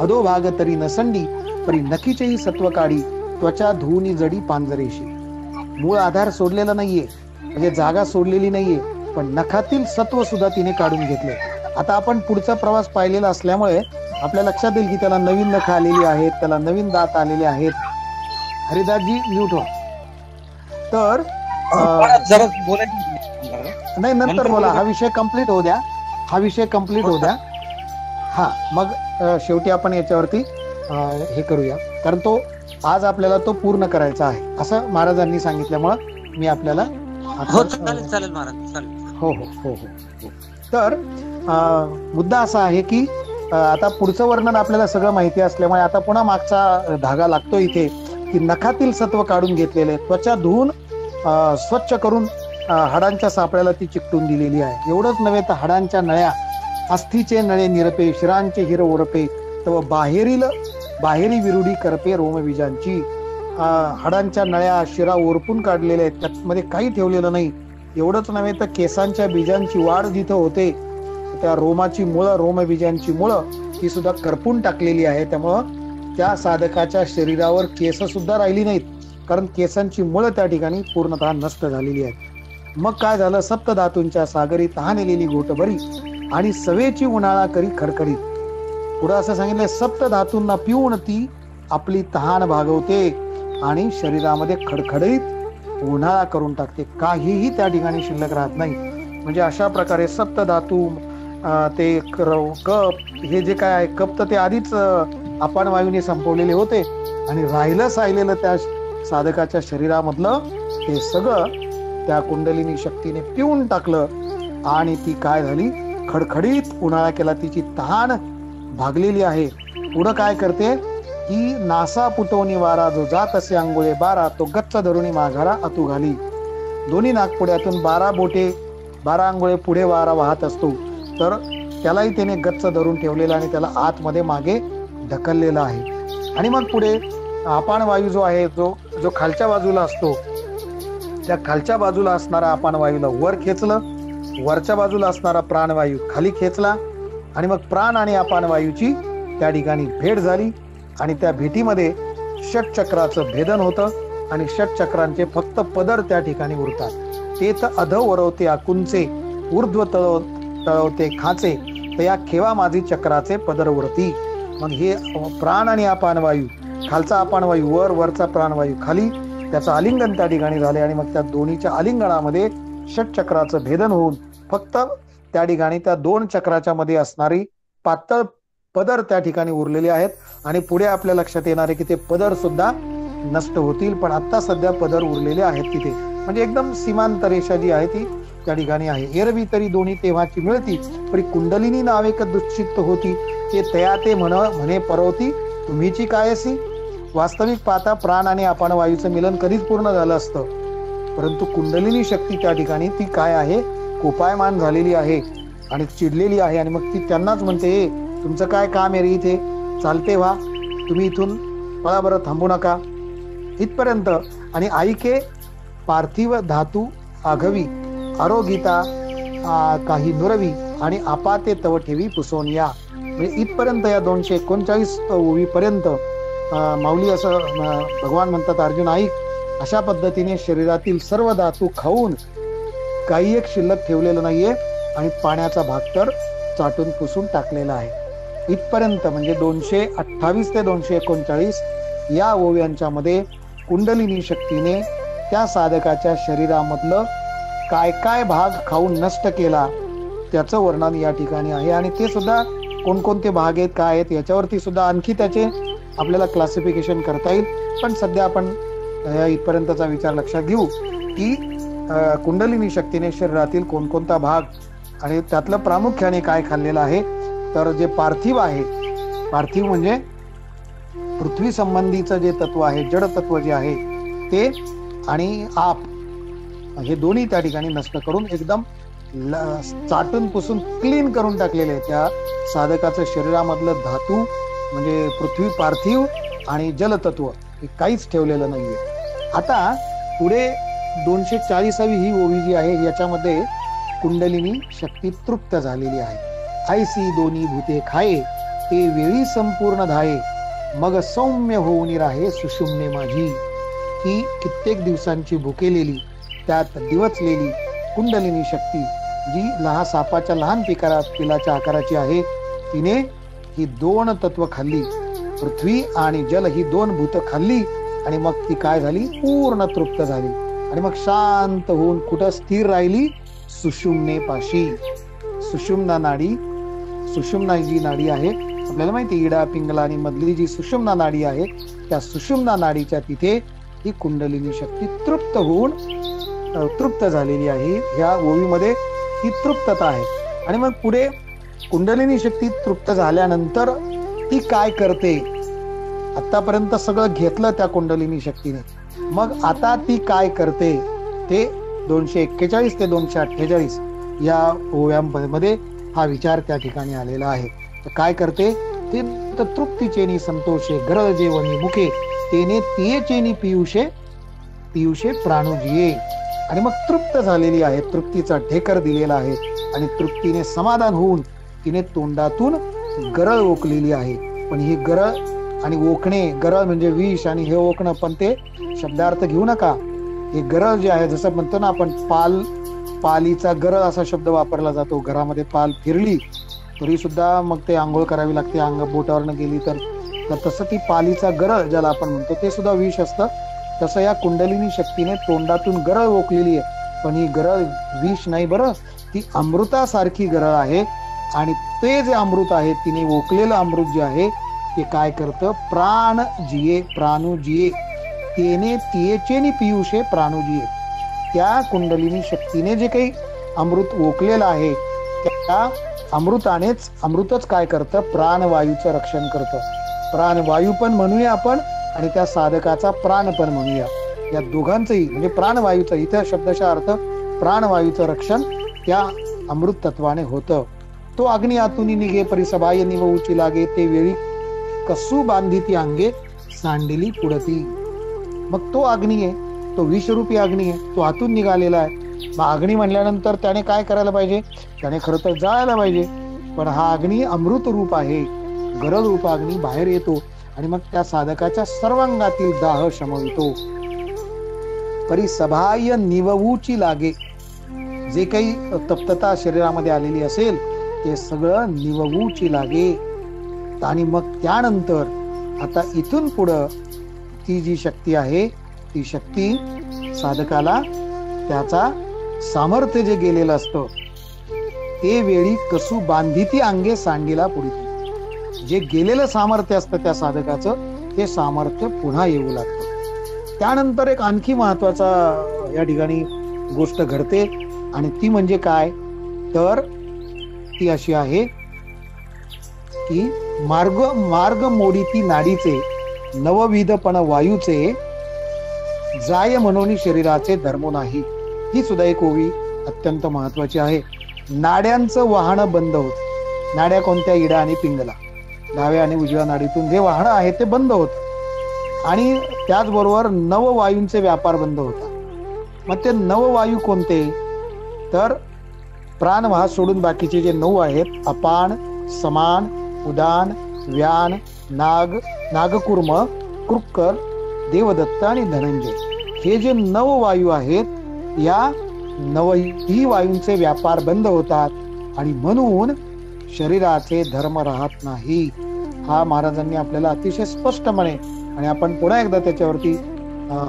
अधोभाग तरी नसंडी परी नखीचेही सत्व काढी त्वचा धुवून जडी पांजरेशी. मूळ आधार सोडलेला नाहीये, म्हणजे जागा सोडलेली नाहीये, पण नखातील सत्व सुद्धा तिने काढून घेतले. आता आपण पुढचा प्रवास पाहिलेला असल्यामुळे आपल्या लक्षात येईल की त्याला नवीन नख आलेली आहेत, त्याला नवीन दात आलेले आहेत. हरिदासजी म्यूट व्हा. तर नाही नंतर बोला, हा विषय कंप्लीट होऊ द्या, हा विषय कंप्लीट होऊ द्या. हा मग शेवटी आपण याच्यावरती हे करूया, कारण तो आज आपल्याला तो पूर्ण करायचा आहे असं महाराजांनी सांगितल्यामुळं मी आपल्याला चालेल महाराज चालेल. हो हो हो हो. तर मुद्दा असा आहे की आता पुढचं वर्णन आपल्याला सगळं माहिती असल्यामुळे आता पुन्हा मागचा धागा लागतो इथे की नखातील सत्व काढून घेतलेले, त्वचा धुवून स्वच्छ करून हाडांच्या सापळ्याला ती चिकटून दिलेली आहे. एवढंच नव्हे तर हाडांच्या नळ्या, अस्थीचे नळे निरपे, शिरांचे हिर ओरपे, तव बाहेरी विरुडी करपे रोमबीजांची. हाडांच्या नळ्या शिरा ओरपून काढलेल्या आहेत, त्यामध्ये काही ठेवलेलं नाही. एवढंच नव्हे तर केसांच्या बीजांची वाढ जिथं होते त्या रोमाची मुळं, रोमबीजांची मुळं ही सुद्धा करपून टाकलेली आहे. त्यामुळं त्या साधकाच्या शरीरावर केस सुद्धा राहिली नाहीत, कारण केसांची मुळं त्या ठिकाणी पूर्णतः नष्ट झालेली आहेत. मग काय झालं? सप्तधातूंच्या सागरी तहान नेलेली घोटभरी आणि सवेची उन्हाळा करी खडखडीत. पुढं असं सांगितलंय, सप्तधातूंना पिऊन ती आपली तहान भागवते आणि शरीरामध्ये खडखडीत उन्हाळा करून टाकते. काहीही त्या ठिकाणी शिल्लक राहत नाही. म्हणजे अशा प्रकारे सप्तधातू, ते कप, हे जे काय आहे कप, तर ते आधीच अपान वायूने संपवलेले होते आणि राहिलेलं त्या साधकाच्या शरीरामधलं हे सगळं त्या कुंडलिनी शक्तीने पिऊन टाकलं आणि ती काय झाली? खडखडीत उन्हाळा केला. तिची तहान भागलेली आहे. पुढं काय करते की नासा पुटवणी वारा, जो जात असे आंघोळे बारा, तो गच्च धरुणी माघारा अतू घाली. दोन्ही नागपुड्यातून 12 बोटे, 12 आंघोळे पुढे वारा वाहत असतो, तर त्यालाही त्याने गच्च धरून ठेवलेला आणि त्याला आतमध्ये मागे ढकललेला आहे. आणि मग पुढे अपान वायू जो आहे, जो खालच्या बाजूला असतो, त्या खालच्या बाजूला असणारा अपान वायूला वर खेचलं, वरच्या बाजूला असणारा प्राणवायू खाली खेचला आणि मग प्राण आणि अपान वायूची त्या ठिकाणी भेट झाली आणि त्या भेटीमध्ये षटचक्राचं भेदन होतं आणि षटचक्रांचे फक्त पदर त्या ठिकाणी उरतात. ते तर अधो वरवते आकुंचे, ऊर्ध्व तळवते खाचे, तया खेवा माझी चक्राचे पदर उरती. मग हे प्राण आणि अपान वायू, खालचा अपान वायू वर, वरचा प्राणवायू खाली, त्याचं आलिंगन त्या ठिकाणी झाले आणि मग त्या दोन्हीच्या आलिंगनामध्ये षटचक्राचं भेदन होऊन फक्त त्या ठिकाणी त्या 2 चक्राच्या मध्ये असणारी पातळ पदर त्या ठिकाणी उरलेले आहेत. आणि पुढे आपल्या लक्षात येणार आहे की ते पदर सुद्धा नष्ट होतील, पण आता सध्या पदर उरलेले आहेत तिथे. म्हणजे एकदम सीमांत रेषा जी आहे ती त्या ठिकाणी आहे. एरवी तरी दोन्ही तेव्हाची मिळती, परी कुंडलिनी नावेक दुश्चित्त होती, ते तया ते म्हणे परवती तुम्हीची कायसी. वास्तविक पाहता प्राण आणि अपान वायूचं मिलन कधीच पूर्ण झालं असतं, परंतु कुंडलिनी शक्ती त्या ठिकाणी ती काय आहे? कोपायमान झालेली आहे आणि चिडलेली आहे. आणि मग ती त्यांनाच म्हणते, तुमचं काय काम आहे रे इथे? चालते व्हा, तुम्ही इथून पळा बरं, थांबू नका इथपर्यंत. आणि ऐके पार्थिव धातू आघवी, आरोगिता काही नुरवी आणि आपाते तव ठेवी पुसोन या. म्हणजे इथपर्यंत या 239 ओवीपर्यंत माऊली असं भगवान म्हणतात, अर्जुन ऐक, अशा पद्धतीने शरीरातील सर्व धातू खाऊन काही एक शिल्लक ठेवलेलं नाहीये आणि पाण्याचा भाग तर चाटून पुसून टाकलेला आहे. इथपर्यंत म्हणजे 228 ते 239 या ओव्यांच्या मध्ये कुंडलिनी शक्तीने त्या साधकाच्या शरीरामधलं काय काय भाग खाऊन नष्ट केला त्याचं वर्णन या ठिकाणी आहे. आणि ते सुद्धा कोणकोणते भाग आहेत, काय आहेत, याच्यावरती सुद्धा आणखी त्याचे आपल्याला क्लासिफिकेशन करता येईल. पण सध्या आपण इथपर्यंतचा विचार लक्षात घेऊ की कुंडलिनी शक्तीने शरीरातील कोणकोणता भाग आणि त्यातलं प्रामुख्याने काय खाल्लेलं आहे. तर जे पार्थिव आहे, पार्थिव म्हणजे पृथ्वी संबंधीचं जे तत्व आहे, जड तत्व जे आहे ते, आणि आप, हे दोन्ही त्या ठिकाणी नष्ट करून एकदम चाटून पुसून क्लीन करून टाकलेले. त्या साधकाचं शरीरामधलं धातू म्हणजे पृथ्वी, पार्थिव आणि जलतत्व हे काहीच ठेवलेलं नाहीये. आता पुढे 240वी ही ओवी जी आहे याच्यामध्ये कुंडलिनी शक्ती तृप्त झालेली आहे. ऐसी दोन्ही भूते खाये, ते वेळी संपूर्ण धाये, मग सौम्य होऊन राहे सुषुम्ने माझी. ही कित्येक दिवसांची भुकेलेली, त्यात दिवचलेली कुंडलिनी शक्ती जी सापाच्या लहान पिलाच्या आकाराची आहे, तिने ही 2 तत्व खाल्ली, पृथ्वी आणि जल ही 2 भूत खाल्ली आणि मग ती काय झाली? पूर्ण तृप्त झाली आणि मग शांत होऊन कुठं स्थिर राहिली? सुषुम्ने पाशी. सुषुम्ना नाडी, सुषुम्ना जी नाडी आहे आपल्याला माहिती, इडा पिंगला आणि मधली जी सुषुम्ना नाडी आहे, त्या सुषुम्ना नाडीच्या तिथे ही कुंडलिनी शक्ती तृप्त होऊन तृप्त झालेली आहे. ह्या ओवीमध्ये ही तृप्तता आहे. आणि मग पुढे कुंडलिनी शक्ती तृप्त झाल्यानंतर ती काय करते? आतापर्यंत सगळं घेतलं त्या कुंडलिनी शक्तीने, मग आता ती काय करते ते 241 ते 248 या ओव्यांमध्ये हा विचार त्या ठिकाणी आलेला आहे. तर काय करते ते? तृप्तीचे नि संतोषे गरजे वनी मुखे, तेने तियेचेनी पियुषे पियुषे प्राणुजिये. आणि मग तृप्त झालेली आहे, तृप्तीचा ढेकर दिलेला आहे आणि तृप्तीने समाधान होऊन तिने तोंडातून गरळ ओकलेली आहे. पण ही गरळ आणि ओकणे, गरळ म्हणजे विष आणि हे ओकणं, पण ते शब्दार्थ घेऊ नका. हे गरळ जे आहे, जसं म्हणतो ना आपण पालीचा गरळ असा शब्द वापरला जातो. घरामध्ये पाल फिरली तरी सुद्धा मग ते आंघोळ करावी लागते, अंग बोटावरनं गेली तर तसं ती पालीचा गरळ ज्याला आपण म्हणतो ते सुद्धा विष असतं. तसं या कुंडलिनी शक्तीने तोंडातून गरळ ओकलेली आहे, पण ही गरळ विष नाही बरं, ती अमृतासारखी गरळ आहे. आणि ते जे अमृत आहे, तिने ओकलेलं अमृत जे आहे ते काय करतं, प्राण जिये प्राणुजिये. तेने तियेचेनी पियुषे प्राणुजिये. त्या कुंडलिनी शक्तीने जे काही अमृत ओकलेलं आहे त्या अमृतच काय करतं, प्राणवायूचं रक्षण करतं. प्राणवायू पण म्हणूया आपण आणि त्या साधकाचा प्राण पण म्हणूया. या दोघांचंही म्हणजे प्राणवायूचं, इथं शब्दशः अर्थ प्राणवायूचं रक्षण त्या अमृत तत्वाने होतं. तो अग्नी आतुनी निघे परिसभाय निवऊची लागे, ते वेळी कसू बांधिती अंगे सांडिली पुढती. मग तो अग्नी आहे, तो विषरूपी अग्नी आहे, तो आतून निघालेला आहे. मग अग्नी म्हणल्यानंतर त्याने काय करायला पाहिजे, त्याने खरं तर जाळायला पाहिजे. पण हा अग्नी अमृत रूप आहे, गरळ रूप अग्नी बाहेर येतो आणि मग त्या साधकाच्या सर्वांगातील दाह शमवितो. परिसभाय निवऊची लागे. जे काही तप्तता शरीरामध्ये आलेली असेल ते सगळं निवऊची लागे. आणि मग त्यानंतर आता इथून पुढं ती जी शक्ती आहे ती शक्ती साधकाला त्याचा सामर्थ्य जे गेलेलं असतं ते वेळी कसू बांधिती अंगे सांडीला पुढती. जे गेलेलं सामर्थ्य असतं त्या साधकाचं ते सामर्थ्य पुन्हा येऊ लागतं. त्यानंतर एक आणखी महत्वाचा या ठिकाणी गोष्ट घडते आणि ती म्हणजे काय, तर ती अशी आहे की मार्ग मोडीती नाडीचे नवविधपण वायूचे, जाय म्हणून शरीराचे धर्म नाही. ही सुद्धा एक ओवी अत्यंत महत्वाची आहे. नाड्यांचं वाहन बंद होत. नाड्या कोणत्या, इडा आणि पिंगला, डाव्या आणि उजव्या नाडीतून जे वाहन आहे ते बंद होत. आणि त्याचबरोबर नववायूंचे व्यापार बंद होतात. मग ते नववायू कोणते, तर प्राणवाह सोडून बाकीचे जे 9 आहेत, अपान, समान, उदान, व्यान, नागकुर्म, कृक्कर, देवदत्त आणि धनंजय, हे जे 9 वायू आहेत, या 9ही वायूंचे व्यापार बंद होतात आणि म्हणून शरीराचे धर्म राहत नाही. हा महाराजांनी आपल्याला अतिशय स्पष्टपणे, आणि आपण पुन्हा एकदा त्याच्यावरती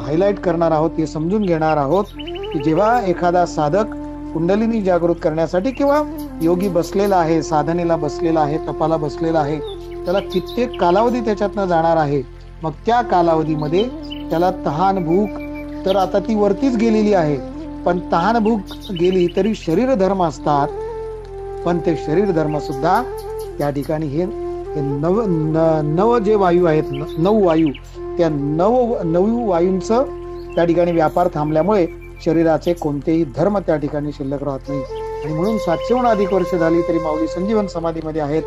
हायलाइट करणार आहोत, हे समजून घेणार आहोत की जेव्हा एखादा साधक कुंडलिनी जागृत करण्यासाठी किंवा योगी बसलेला आहे, साधनेला बसलेला आहे, तपाला बसलेला आहे, त्याला कित्येक कालावधी त्याच्यातनं जाणार आहे. मग त्या कालावधीमध्ये त्याला तहान भूक तर आता ती वरतीच गेलेली आहे, पण तहान भूक गेली तरी शरीर धर्म असतात. पण ते शरीर धर्म सुद्धा त्या ठिकाणी हे नव जे वायू आहेत, 9 वायू, त्या 9 वायूंचं त्या ठिकाणी व्यापार थांबल्यामुळे शरीराचे कोणतेही धर्म त्या ठिकाणी शिल्लक राहत नाही. आणि म्हणून 700हून अधिक वर्ष झाली तरी माऊली संजीवन समाधीमध्ये आहेत.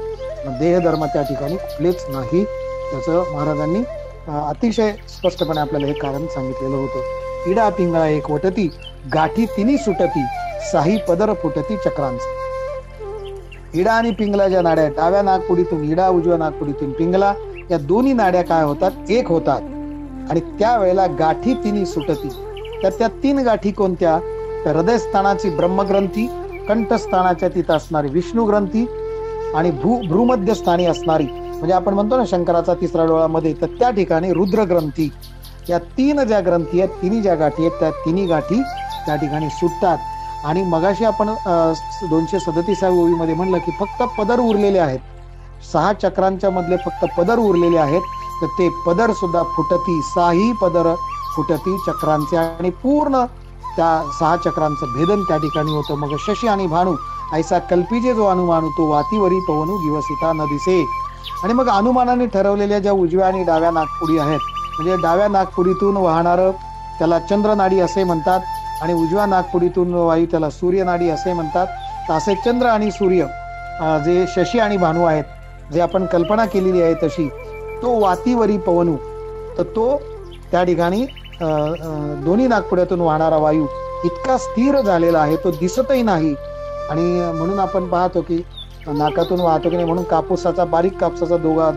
देह धर्म त्या ठिकाणी कुठलेच नाही. त्याचं महाराजांनी अतिशय स्पष्टपणे आपल्याला हे कारण सांगितलेलं होतं. इडा पिंगळा एक वटती, गाठी तिन्ही सुटती, साही पदर फुटती चक्रांचा. इडा आणि पिंगला ज्या नाड्या, डाव्या नागपुडीतून इडा, उजव्या नागपुडीतून पिंगला, या दोन्ही नाड्या काय होतात, एक होतात. आणि त्यावेळेला गाठी तिन्ही सुटती. तर त्या 3 गाठी कोणत्या, तर हृदयस्थानाची ब्रह्मग्रंथी, कंठस्थानाच्या तिथं असणारी विष्णू ग्रंथी आणि भ्रूमध्यस्थानी असणारी, म्हणजे आपण म्हणतो ना शंकराचा 3रा डोळा मध्ये, तर त्या ठिकाणी रुद्र ग्रंथी. या 3 ज्या ग्रंथी आहेत, 3 ज्या गाठी आहेत, त्या 3 गाठी त्या ठिकाणी सुटतात. आणि मगाशी आपण 237व्या ओवीमध्ये म्हणलं की फक्त पदर उरलेले आहेत, 6 चक्रांच्या मधले फक्त पदर उरलेले आहेत. तर ते पदर सुद्धा फुटती, 6ही पदर फुटती चक्रांचे, आणि पूर्ण त्या 6 चक्रांचं भेदन त्या ठिकाणी होतं. मग शशी आणि भानू ऐसा कल्पीजे जो अनुमानू, तो वातीवरी पवनू दिवसिता न दिसे. आणि मग अनुमानाने ठरवलेल्या ज्या उजव्या आणि डाव्या नागपुडी आहेत, म्हणजे डाव्या नागपुडीतून वाहणारं त्याला चंद्रनाडी असे म्हणतात, आणि उजव्या नागपुडीतून वायू त्याला सूर्यनाडी असे म्हणतात. तर असे चंद्र आणि सूर्य जे शशी आणि भानू आहेत, जे आपण कल्पना केलेली आहे तशी, तो वातीवरी पवनू, तर तो त्या ठिकाणी दोन्ही नाकपुड्यातून वाहणारा वायू इतका स्थिर झालेला आहे, तो दिसतही नाही. आणि म्हणून आपण पाहतो की नाकातून वाहतो की नाही, म्हणून कापूसाचा बारीक कापसाचा दोघा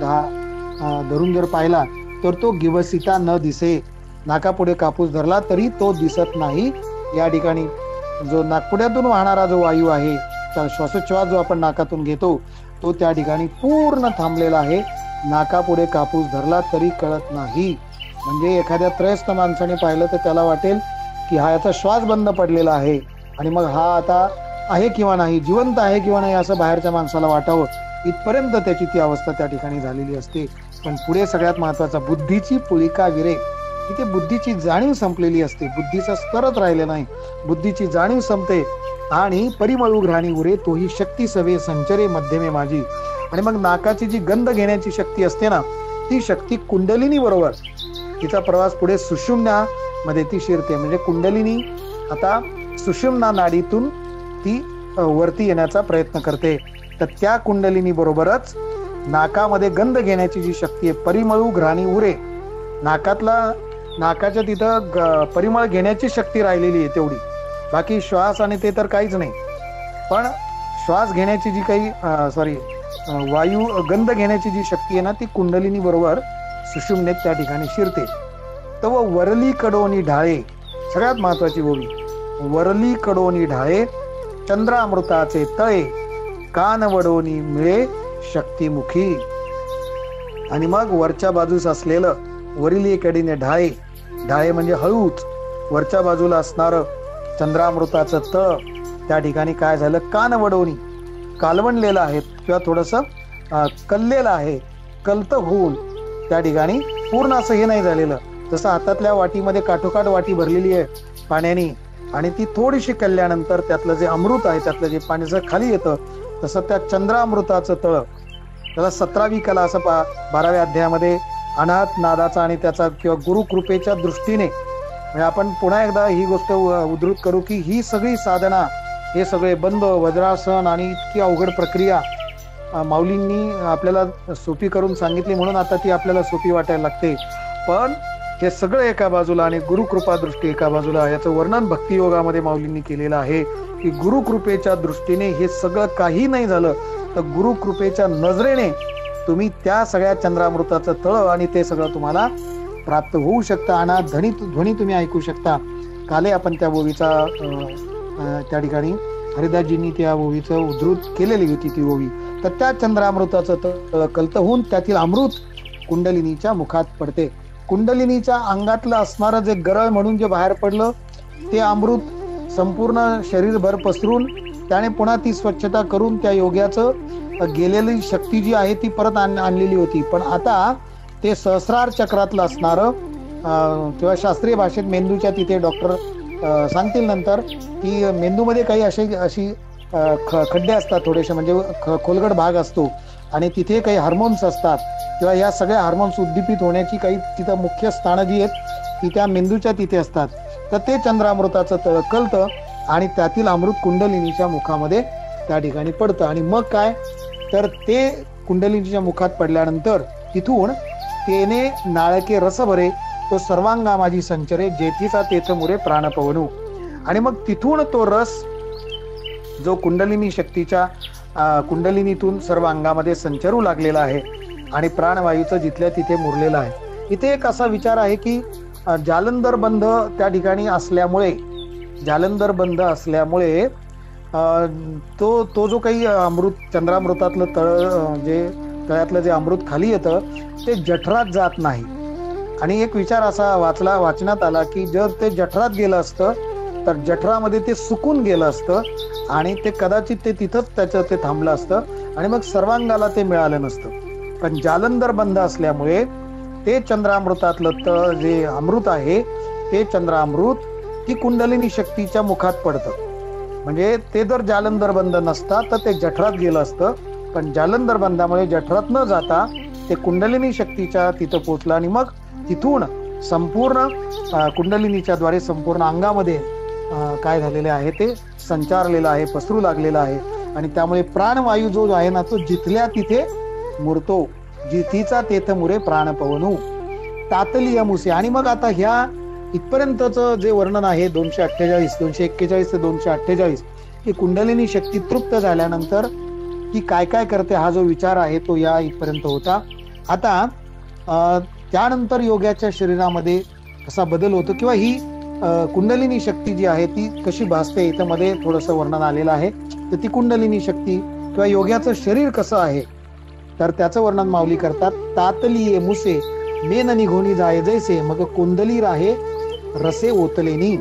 धरून जर पाहिला तर तो गिवसिता न दिसे. नाकापुढे कापूस धरला तरी तो दिसत नाही. या ठिकाणी जो नाकपुड्यातून वाहणारा जो वायू आहे, श्वासोच्छवास जो आपण नाकातून घेतो, तो त्या ठिकाणी पूर्ण थांबलेला आहे. नाकापुढे कापूस धरला तरी कळत नाही. म्हणजे एखाद्या त्रयस्थ माणसाने पाहिलं तर त्याला वाटेल की हा याचा श्वास बंद पडलेला आहे, आणि मग हा आता आहे किंवा नाही, जिवंत आहे किंवा नाही असं बाहेरच्या माणसाला वाटावं, इथपर्यंत त्याची ती अवस्था त्या ठिकाणी झालेली असते. पण पुढे सगळ्यात महत्वाचा, बुद्धीची पुळिका विरे, तिथे बुद्धीची जाणीव संपलेली असते, बुद्धीचा स्तरच राहिले नाही, बुद्धीची जाणीव संपते. आणि परिमळू घ्राणी उरे तोही शक्ती सवे संचरे मध्यमे माझी. आणि मग नाकाची जी गंध घेण्याची शक्ती असते ना, ती शक्ती कुंडलिनी बरोबर तिचा प्रवास पुढे सुषुम्ना मध्ये ती शिरते. म्हणजे कुंडलिनी आता सुषुम्ना नाडीतून ती वरती येण्याचा प्रयत्न करते. तर त्या कुंडलिनी बरोबरच नाकामध्ये गंध घेण्याची जी शक्ती आहे, परिमळू घ्राणी उरे, नाकाच्या तिथं परिमळ घेण्याची शक्ती राहिलेली आहे तेवढी, बाकी श्वास आणि ते तर काहीच नाही. पण श्वास घेण्याची जी काही वायू गंध घेण्याची जी शक्ती आहे ना, ती कुंडलिनी बरोबर सुषुम्नेत त्या ठिकाणी शिरते. तर वरली कडोनी ढाळे, सगळ्यात महत्वाची ओवी, वरली कडोनी ढाळे चंद्रामृताचे तळे कान वडोनी मिळे शक्तिमुखी. आणि मग वरच्या बाजूस असलेलं वरिली कडीने ढाळे, ढाळे म्हणजे हळूच वरच्या बाजूला असणार चंद्रामृताचं तळ, त्या ठिकाणी काय झालं, कान वडोनी कालवणलेलं आहे किंवा थोडस कललेलं आहे, कलत होऊन त्या ठिकाणी पूर्ण असं हे नाही झालेलं. जसं हातातल्या वाटीमध्ये काठोकाठ वाटी भरलेली आहे पाण्याने, आणि ती थोडीशी कल्ल्यानंतर त्यातलं जे अमृत आहे, त्यातलं जे पाणी जर खाली येतं, तसं त्या चंद्रामृताचं तळ, त्याला 17वी कला असं 12व्या अध्यायामध्ये अनाहत नादाचा आणि त्याचा किंवा गुरुकृपेच्या दृष्टीने, म्हणजे आपण पुन्हा एकदा ही गोष्ट उद्धृत करू की ही सगळी साधना, हे सगळे बंद वज्रासन आणि इतकी अवघड प्रक्रिया माऊलींनी आपल्याला सोपी करून सांगितली, म्हणून आता ती आपल्याला सोपी वाटायला लागते. पण हे सगळं एका बाजूला आणि गुरुकृपा दृष्टी एका बाजूला, याचं वर्णन भक्तियोगामध्ये माऊलींनी केलेलं आहे की गुरुकृपेच्या दृष्टीने हे सगळं काही नाही झालं तर गुरुकृपेच्या नजरेने तुम्ही त्या सगळ्या चंद्रामृताचं तळ आणि ते सगळं तुम्हाला प्राप्त होऊ शकतं. आणि ध्वनी तुम्ही ऐकू शकता. काले आपण त्या ओवीचा त्या ठिकाणी हरिदासजींनी त्या ओवीचं उद्धृत केलेली होती ती ओवी. तर त्या चंद्रामृताचं तळ कलत होऊन त्यातील अमृत कुंडलिनीच्या मुखात पडते. कुंडलिनीच्या अंगातलं असणारं जे गरळ म्हणून जे बाहेर पडलं ते अमृत संपूर्ण शरीरभर पसरून त्याने पुन्हा ती स्वच्छता करून त्या योग्याचं गेलेली शक्ती जी आहे ती परत आणलेली होती. पण आता ते सहस्रार चक्रातलं असणारं किंवा शास्त्रीय भाषेत मेंदूच्या तिथे डॉक्टर सांगतील नंतर की मेंदूमध्ये काही अशी खड्डे असतात थोडेसे, म्हणजे खोलगट भाग असतो आणि तिथे काही हार्मोन्स असतात किंवा या सगळ्या हार्मोन्स उद्दीपित होण्याची काही तिथं मुख्य स्थानं जी आहेत ती त्या मेंदूच्या तिथे असतात. तर ते चंद्रामृताचं तळ कळतं आणि त्यातील अमृत कुंडलिनीच्या मुखामध्ये त्या ठिकाणी पडतं. आणि मग काय तर ते कुंडलिनीच्या मुखात पडल्यानंतर तिथून तेने नाळके रस भरे तो सर्वांगा माझी संचरे जेथीचा तेथ मुरे प्राणपवनू. आणि मग तिथून तो रस जो कुंडलिनी शक्तीच्या कुंडलिनीतून सर्व अंगामध्ये संचरू लागलेला आहे आणि प्राणवायूचं जिथल्या तिथे मुरलेलं आहे. इथे एक असा विचार आहे की जालंधर बंध त्या ठिकाणी असल्यामुळे, जालंधर बंध असल्यामुळे तो जो काही अमृत चंद्रामृतातलं तळ्यातलं जे अमृत खाली येतं ते जठरात जात नाही. आणि एक विचार असा वाचण्यात आला की जर ते जठरात गेलं असतं तर जठरामध्ये ते सुकून गेलं असतं आणि ते कदाचित ते तिथंच त्याचं ते थांबलं असतं आणि मग सर्वांगाला ते मिळालं नसतं. पण जालंधर बंध असल्यामुळे ते चंद्रामृतातलं जे अमृत आहे ते चंद्रामृत ती कुंडलिनी शक्तीच्या मुखात पडतं. म्हणजे ते जर जालंधर बंध नसता तर ते जठरात गेलं असतं, पण जालंधर बंधामुळे जठरात न जाता ते कुंडलिनी शक्तीच्या तिथं पोचलं आणि मग तिथून संपूर्ण कुंडलिनीच्या द्वारे संपूर्ण अंगामध्ये काय झालेले आहे ते संचारलेलं आहे, पसरू लागलेला आहे. आणि त्यामुळे प्राणवायू जो आहे ना तो जिथल्या तिथे मुरतो, जिथीचा तेथ मुरे प्राणपवनू. तातलीय मुसे. आणि मग आता ह्या इथपर्यंतचं जे वर्णन आहे 248, 241 ते 248, की कुंडलिनी शक्ती तृप्त झाल्यानंतर ती काय काय करते हा जो विचार आहे तो या इथपर्यंत होता. आता त्यानंतर योग्याच्या शरीरामध्ये कसा बदल होतो किंवा ही कुंडलिनी शक्ती जी आहे ती कशी भासते इथं मध्ये थोडंसं वर्णन आलेलं आहे. तर ती कुंडलिनी शक्ती किंवा योग्याचं शरीर कसं आहे तर त्याचं वर्णन माऊली करतात. तातलीये मुसे मेन निघोनी जाय जैसे मग कुंडली राहे रसे ओतलेनी.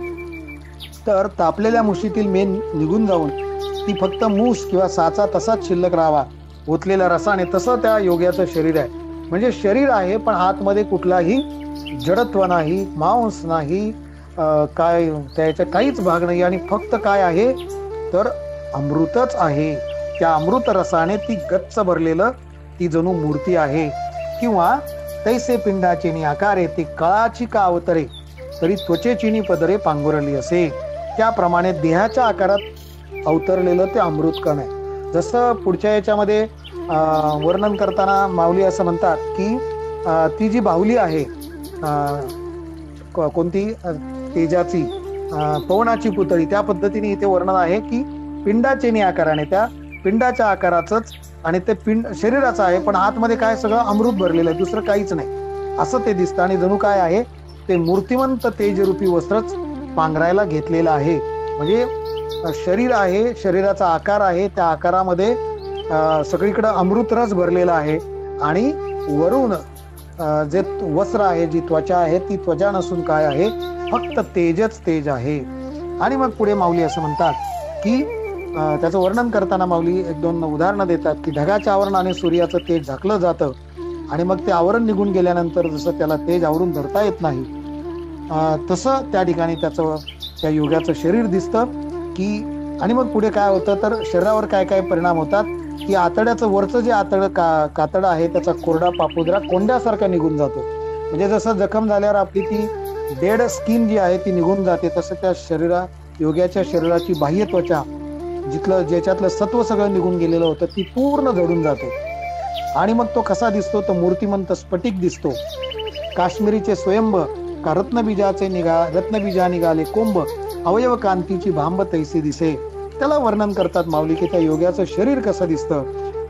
तर तापलेल्या मुशीतील मेन निघून जाऊन ती फक्त मूस किंवा साचा तसाच शिल्लक राहावा ओतलेल्या रसाने, तसं त्या योग्याचं शरीर आहे. म्हणजे शरीर आहे पण आतमध्ये कुठलाही जडत्व नाही, मांस नाही, काय त्याच्या काहीच भाग नाही आणि फक्त काय आहे तर अमृतच आहे. त्या अमृत रसाने ती गच्च भरलेलं ती जणू मूर्ती आहे. किंवा तैसे पिंडाचे आकारे ती कळाची का अवतरे तरी त्वचेचिनी पदरे पांघुरली असे. त्याप्रमाणे देहाच्या आकारात अवतरलेलं ते अमृत कण आहे. जसं पुढच्या याच्यामध्ये वर्णन करताना माऊली असं म्हणतात की ती जी बाहुली आहे कोणती तेजाची पवनाची पुतळी, त्या पद्धतीने इथे वर्णन आहे की पिंडाचे आकाराने, त्या पिंडाच्या आकाराचंच आणि ते पिंड शरीराचं आहे पण आतमध्ये काय सगळं अमृत भरलेलं आहे, दुसरं काहीच नाही असं ते दिसतं. आणि जणू काय आहे ते मूर्तिमंत तेजरूपी वस्त्रच पांघरायला घेतलेलं आहे. म्हणजे शरीर आहे, शरीराचा आकार आहे, त्या आकारामध्ये सगळीकडे अमृत रस भरलेला आहे आणि वरून जे वस्त्र आहे, जी त्वचा आहे ती त्वचा नसून काय आहे फक्त तेजच तेज आहे. आणि मग पुढे माऊली असं म्हणतात की त्याचं वर्णन करताना माऊली एक दोन उदाहरणं देतात की ढगाच्या आवरणाने सूर्याचं तेज झाकलं जातं आणि मग ते आवरण निघून गेल्यानंतर जसं त्याला तेज आवरून धरता येत नाही तसं त्या ठिकाणी त्याचं त्या योगाचं शरीर दिसतं की. आणि मग पुढे काय होतं तर शरीरावर काय काय परिणाम होतात की आतड्याचं वरचं जे कातडं आहे त्याचा कोरडा पापुद्रा कोंड्यासारखा निघून जातो. म्हणजे जसं जखम झाल्यावर आपली ती डेड स्किन जी आहे ती निघून जाते तसं त्या योग्याच्या शरीराची बाह्य त्वचा ज्याच्यातलं सत्व सगळं निघून गेलेलं होतं ती पूर्ण जडून जाते. आणि मग तो कसा दिसतो तो मूर्तिमंत स्फटिक दिसतो. काश्मीरीचे स्वयंभ का रत्नबीजा निघाले कोंब अवयव कांतीची भांब तैसी दिसे. त्याला वर्णन करतात माऊली की त्या योग्याचं शरीर कसं दिसतं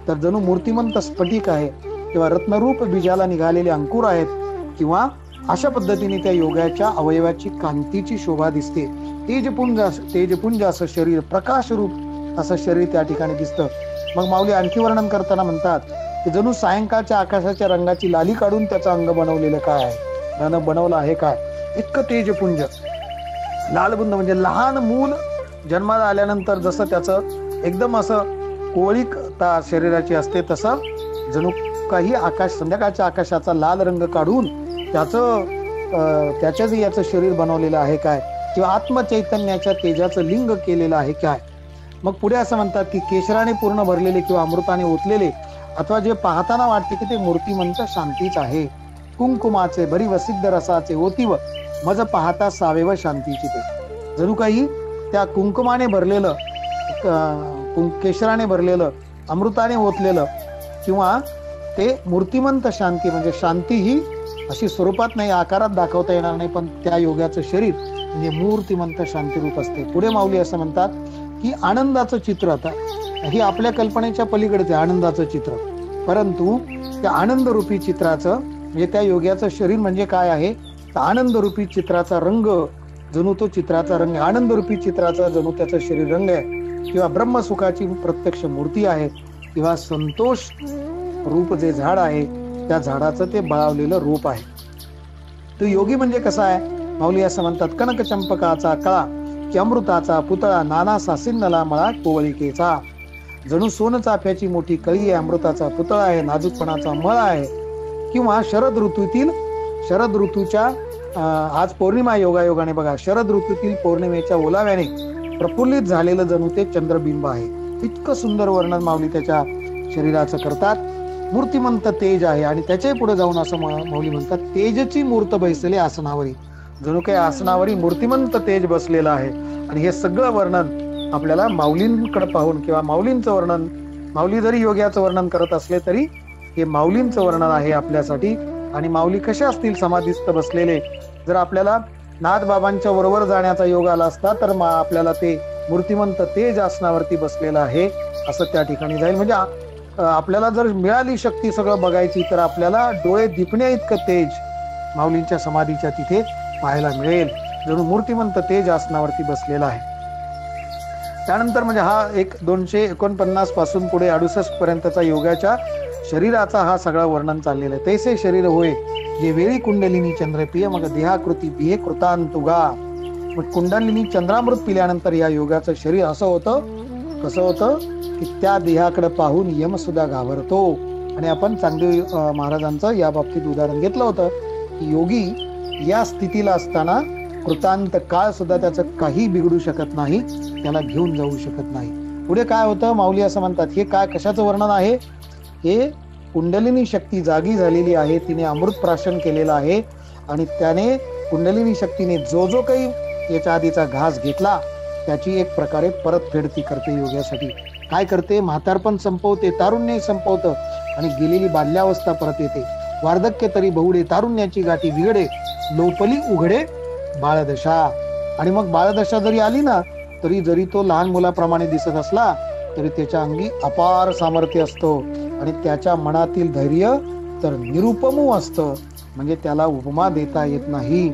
तर जणू मूर्तिमंत स्फटिक आहे किंवा रत्नरूप बीजाला निघालेले अंकुर आहेत किंवा अशा पद्धतीने त्या योगाच्या अवयवाची कांतीची शोभा दिसते. तेजपुंज असं शरीर, प्रकाश रूप असं शरीर त्या ठिकाणी दिसतं. मग माऊली आणखी वर्णन करताना म्हणतात की जणू सायंकाळच्या आकाशाच्या रंगाची लाली काढून त्याचं अंग बनवलेलं काय आहे, त्यानं बनवलं आहे काय, इतकं तेजपुंज. लालबुंद म्हणजे लहान मूल जन्माला आल्यानंतर जसं त्याचं एकदम असं कोवळीकता शरीराची असते तसं जणू काही संध्याकाळच्या आकाशाचा लाल रंग काढून त्याच्याच याचं शरीर बनवलेलं आहे काय किंवा आत्मचैतन्याच्या तेजाचं लिंग केलेलं आहे काय. मग पुढे असं म्हणतात की केशराने पूर्ण भरलेले किंवा अमृताने ओतलेले अथवा जे पाहताना वाटते की ते मूर्तिमंत शांतीच आहे. कुंकुमाचे भरी वसिद्ध रसाचे ओतीव मज पाहता सावेव शांतीची ते. जणू काही त्या कुंकुमाने भरलेलं केशराने भरलेलं अमृताने ओतलेलं किंवा ते मूर्तिमंत शांती म्हणजे शांती ही अशी स्वरूपात नाही आकारात दाखवता येणार नाही पण त्या योगाचं शरीर म्हणजे मूर्तिमंत शांतीरूप असते. पुढे माऊली असं म्हणतात की आनंदाचं चित्र आता ही आपल्या कल्पनेच्या पलीकडचे आनंदाचं चित्र, परंतु त्या आनंदरूपी चित्राचं म्हणजे त्या योगाचं शरीर म्हणजे काय आहे तर आनंदरूपी चित्राचा रंग जणू तो चित्राचा रंग आनंदरूपी चित्राचा जणू त्याचं शरीर रंग आहे किंवा ब्रह्मसुखाची प्रत्यक्ष मूर्ती आहे किंवा संतोष रूप जे झाड आहे त्या झाडाचं ते बळावलेलं रूप आहे. तो योगी म्हणजे कसा आहे माऊली असं म्हणतात कनक चंपकाचा कळा की अमृताचा पुतळा नाना सासिन्नला मळा कोवळिकेचा. जणू सोन चाफ्याची मोठी कळी आहे, अमृताचा पुतळा आहे, नाजूकपणाचा मळ आहे. किंवा शरद ऋतूच्या आज पौर्णिमा योगायोगाने बघा शरद ऋतूतील पौर्णिमेच्या ओलाव्याने प्रफुल्लित झालेलं जणू ते चंद्रबिंब आहे. इतकं सुंदर वर्णन माऊली त्याच्या शरीराचं करतात. मूर्तिमंत तेज आहे आणि त्याच्याही पुढे जाऊन असं माऊली म्हणतात तेजची मूर्त बैसले आसनावरी. जणू काही आसनावरी मूर्तिमंत तेज बसलेलं आहे. आणि हे सगळं वर्णन आपल्याला माऊलींकडे पाहून किंवा माऊलींचं वर्णन, माऊली जरी योग्याचं वर्णन करत असले तरी हे माऊलींचं वर्णन आहे आपल्यासाठी आणि माऊली कसे असतील समाधीस्थ बसलेले. जर आपल्याला नाथबाबांच्या बरोबर जाण्याचा योग आला असता तर आपल्याला ते मूर्तिमंत तेज आसनावरती बसलेलं आहे असं त्या ठिकाणी जाईल. म्हणजे आपल्याला जर मिळाली शक्ती सगळं बघायची तर आपल्याला डोळे दिपण्या इतकं तेज माऊलींच्या समाधीच्या तिथे पाहायला मिळेल. जणू मूर्तिमंत तेज आसनावरती बसलेला आहे. त्यानंतर म्हणजे हा एक 249 पासून पुढे 68 पर्यंतचा योगाच्या शरीराचा हा सगळा वर्णन चाललेलं आहे. तैसे शरीर होय जे वेळी कुंडलिनी चंद्रप्रिय मग देहाकृती बिहे कृतांतुगा. मग कुंडलिनी चंद्रामृत पिल्यानंतर या योगाचं शरीर असं होतं, कसं होतं की त्या देहाकडे पाहून यम सुद्धा घाबरतो. आणि आपण चांगदेव महाराजांचं या बाबतीत उदाहरण घेतलं होतं की योगी या स्थितीला असताना कृतांत काळ सुद्धा त्याचं काही बिघडू शकत नाही, त्याला घेऊन जाऊ शकत नाही. पुढे काय होतं, माऊली असं म्हणतात, हे काय कशाचं वर्णन आहे, हे कुंडलिनी शक्ती जागी झालेली आहे, तिने अमृत प्राशन केलेलं आहे आणि त्याने कुंडलिनी शक्तीने जो जो काही याच्या आधीचा घास घेतला त्याची एक प्रकारे परतफेड ती करते. योगासाठी काय करते, म्हातारपण संपवते, तारुण्य संपवतं आणि गेलेली बाल्यावस्था परत येते. वार्धक्य तरी बहुडे तारुण्याची गाठी बिघडे लोपली उघडे बाळदशा. आणि मग बाळदशा जरी आली ना तरी जरी तो लहान मुलाप्रमाणे दिसत असला तरी त्याच्या अंगी अपार सामर्थ्य असतो आणि त्याच्या मनातील धैर्य तर निरुपमू असतं, म्हणजे त्याला उपमा देता येत नाही.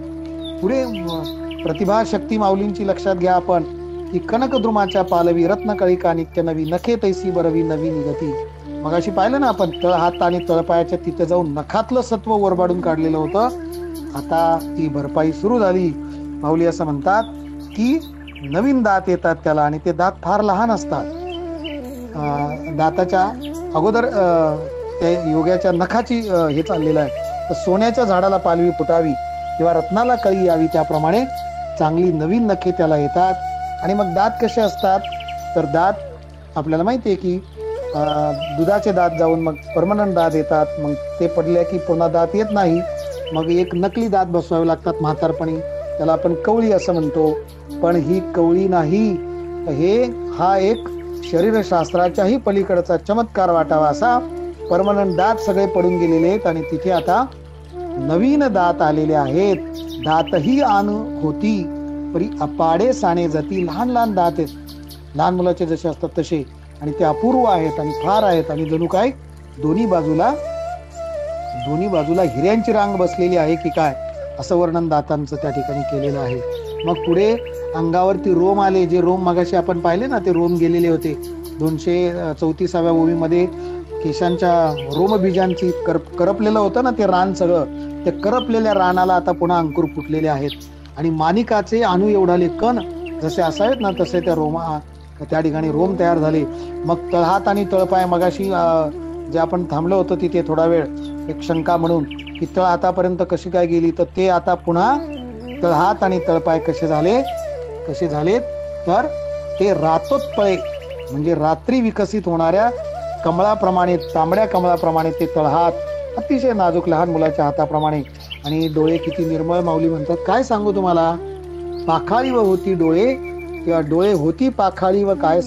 पुढे प्रतिभा शक्ती माऊलींची लक्षात घ्या आपण की कनकद्रुमाच्या पालवी रत्नकळिका नित्य नवी नखे तैसी बरवी नवी निगती. मगाशी पाहिलं ना आपण, तळहात आणि तळपायाच्या तिथे जाऊन नखातलं सत्व वरबाडून काढलेलं होतं. आता ती भरपाई सुरू झाली. माऊली असं म्हणतात की नवीन दात येतात त्याला आणि ते दात फार लहान असतात. दाताच्या अगोदर त्या योगाच्या नखाची हे चाललेलं आहे. तर सोन्याच्या झाडाला पालवी फुटावी किंवा रत्नाला कळी यावी त्याप्रमाणे चांगली नवीन नखे त्याला येतात. आणि मग दात कसे असतात, तर दात आपल्याला माहिती आहे की दुधाचे दात जाऊन मग परमनंट दात येतात. मग ते पडले की पुन्हा दात येत नाही, मग एक नकली दात बसवावे लागतात म्हातारपणी, त्याला आपण कवळी असं म्हणतो. पण ही कवळी नाही, हा एक शरीरशास्त्राच्याही पलीकडचा चमत्कार वाटावा असा परमनंट दात सगळे पडून गेलेले आहेत आणि तिथे आता नवीन दात आलेले आहेत. दातही आन होती परी अपाडे साने जाती. लहान लहान दात आहेत, लहान मुलाचे जसे असतात तसे, आणि ते अपूर्व आहेत आणि फार आहेत आणि जणू काय दोन्ही बाजूला हिऱ्यांची रांग बसलेली आहे की काय, असं वर्णन दातांचं त्या ठिकाणी केलेलं आहे. मग पुढे अंगावरती रोम आले, जे रोम मगाशी आपण पाहिले ना ते रोम गेलेले होते. 234व्या ओवीमध्ये केशांच्या रोमबीजांची करपलेलं होतं ना ते रान, सगळं ते करपलेल्या रानाला आता पुन्हा अंकुर फुटलेले आहेत. आणि माणिकाचे अणु एवढाले कण जसे असावेत ना तसे त्या ठिकाणी रोम तयार झाले. मग तळहात आणि तळपाय, मगाशी जे आपण थांबलो होतो तिथे थोडा वेळ एक शंका म्हणून की तळहातापर्यंत कशी काय गेली, तर ते आता पुन्हा तळहात आणि तळपाय कसे झालेत तर ते रातोत्पळे म्हणजे रात्री विकसित होणाऱ्या कमळाप्रमाणे, तांबड्या कमळाप्रमाणे ते तळहात, अतिशय नाजूक लहान मुलाच्या हाताप्रमाणे. आणि डोळे किती निर्मळ, माऊली म्हणतात काय सांगू तुम्हाला, पाखाळी व होती डोळे किंवा डोळे होती पाखाळी व काय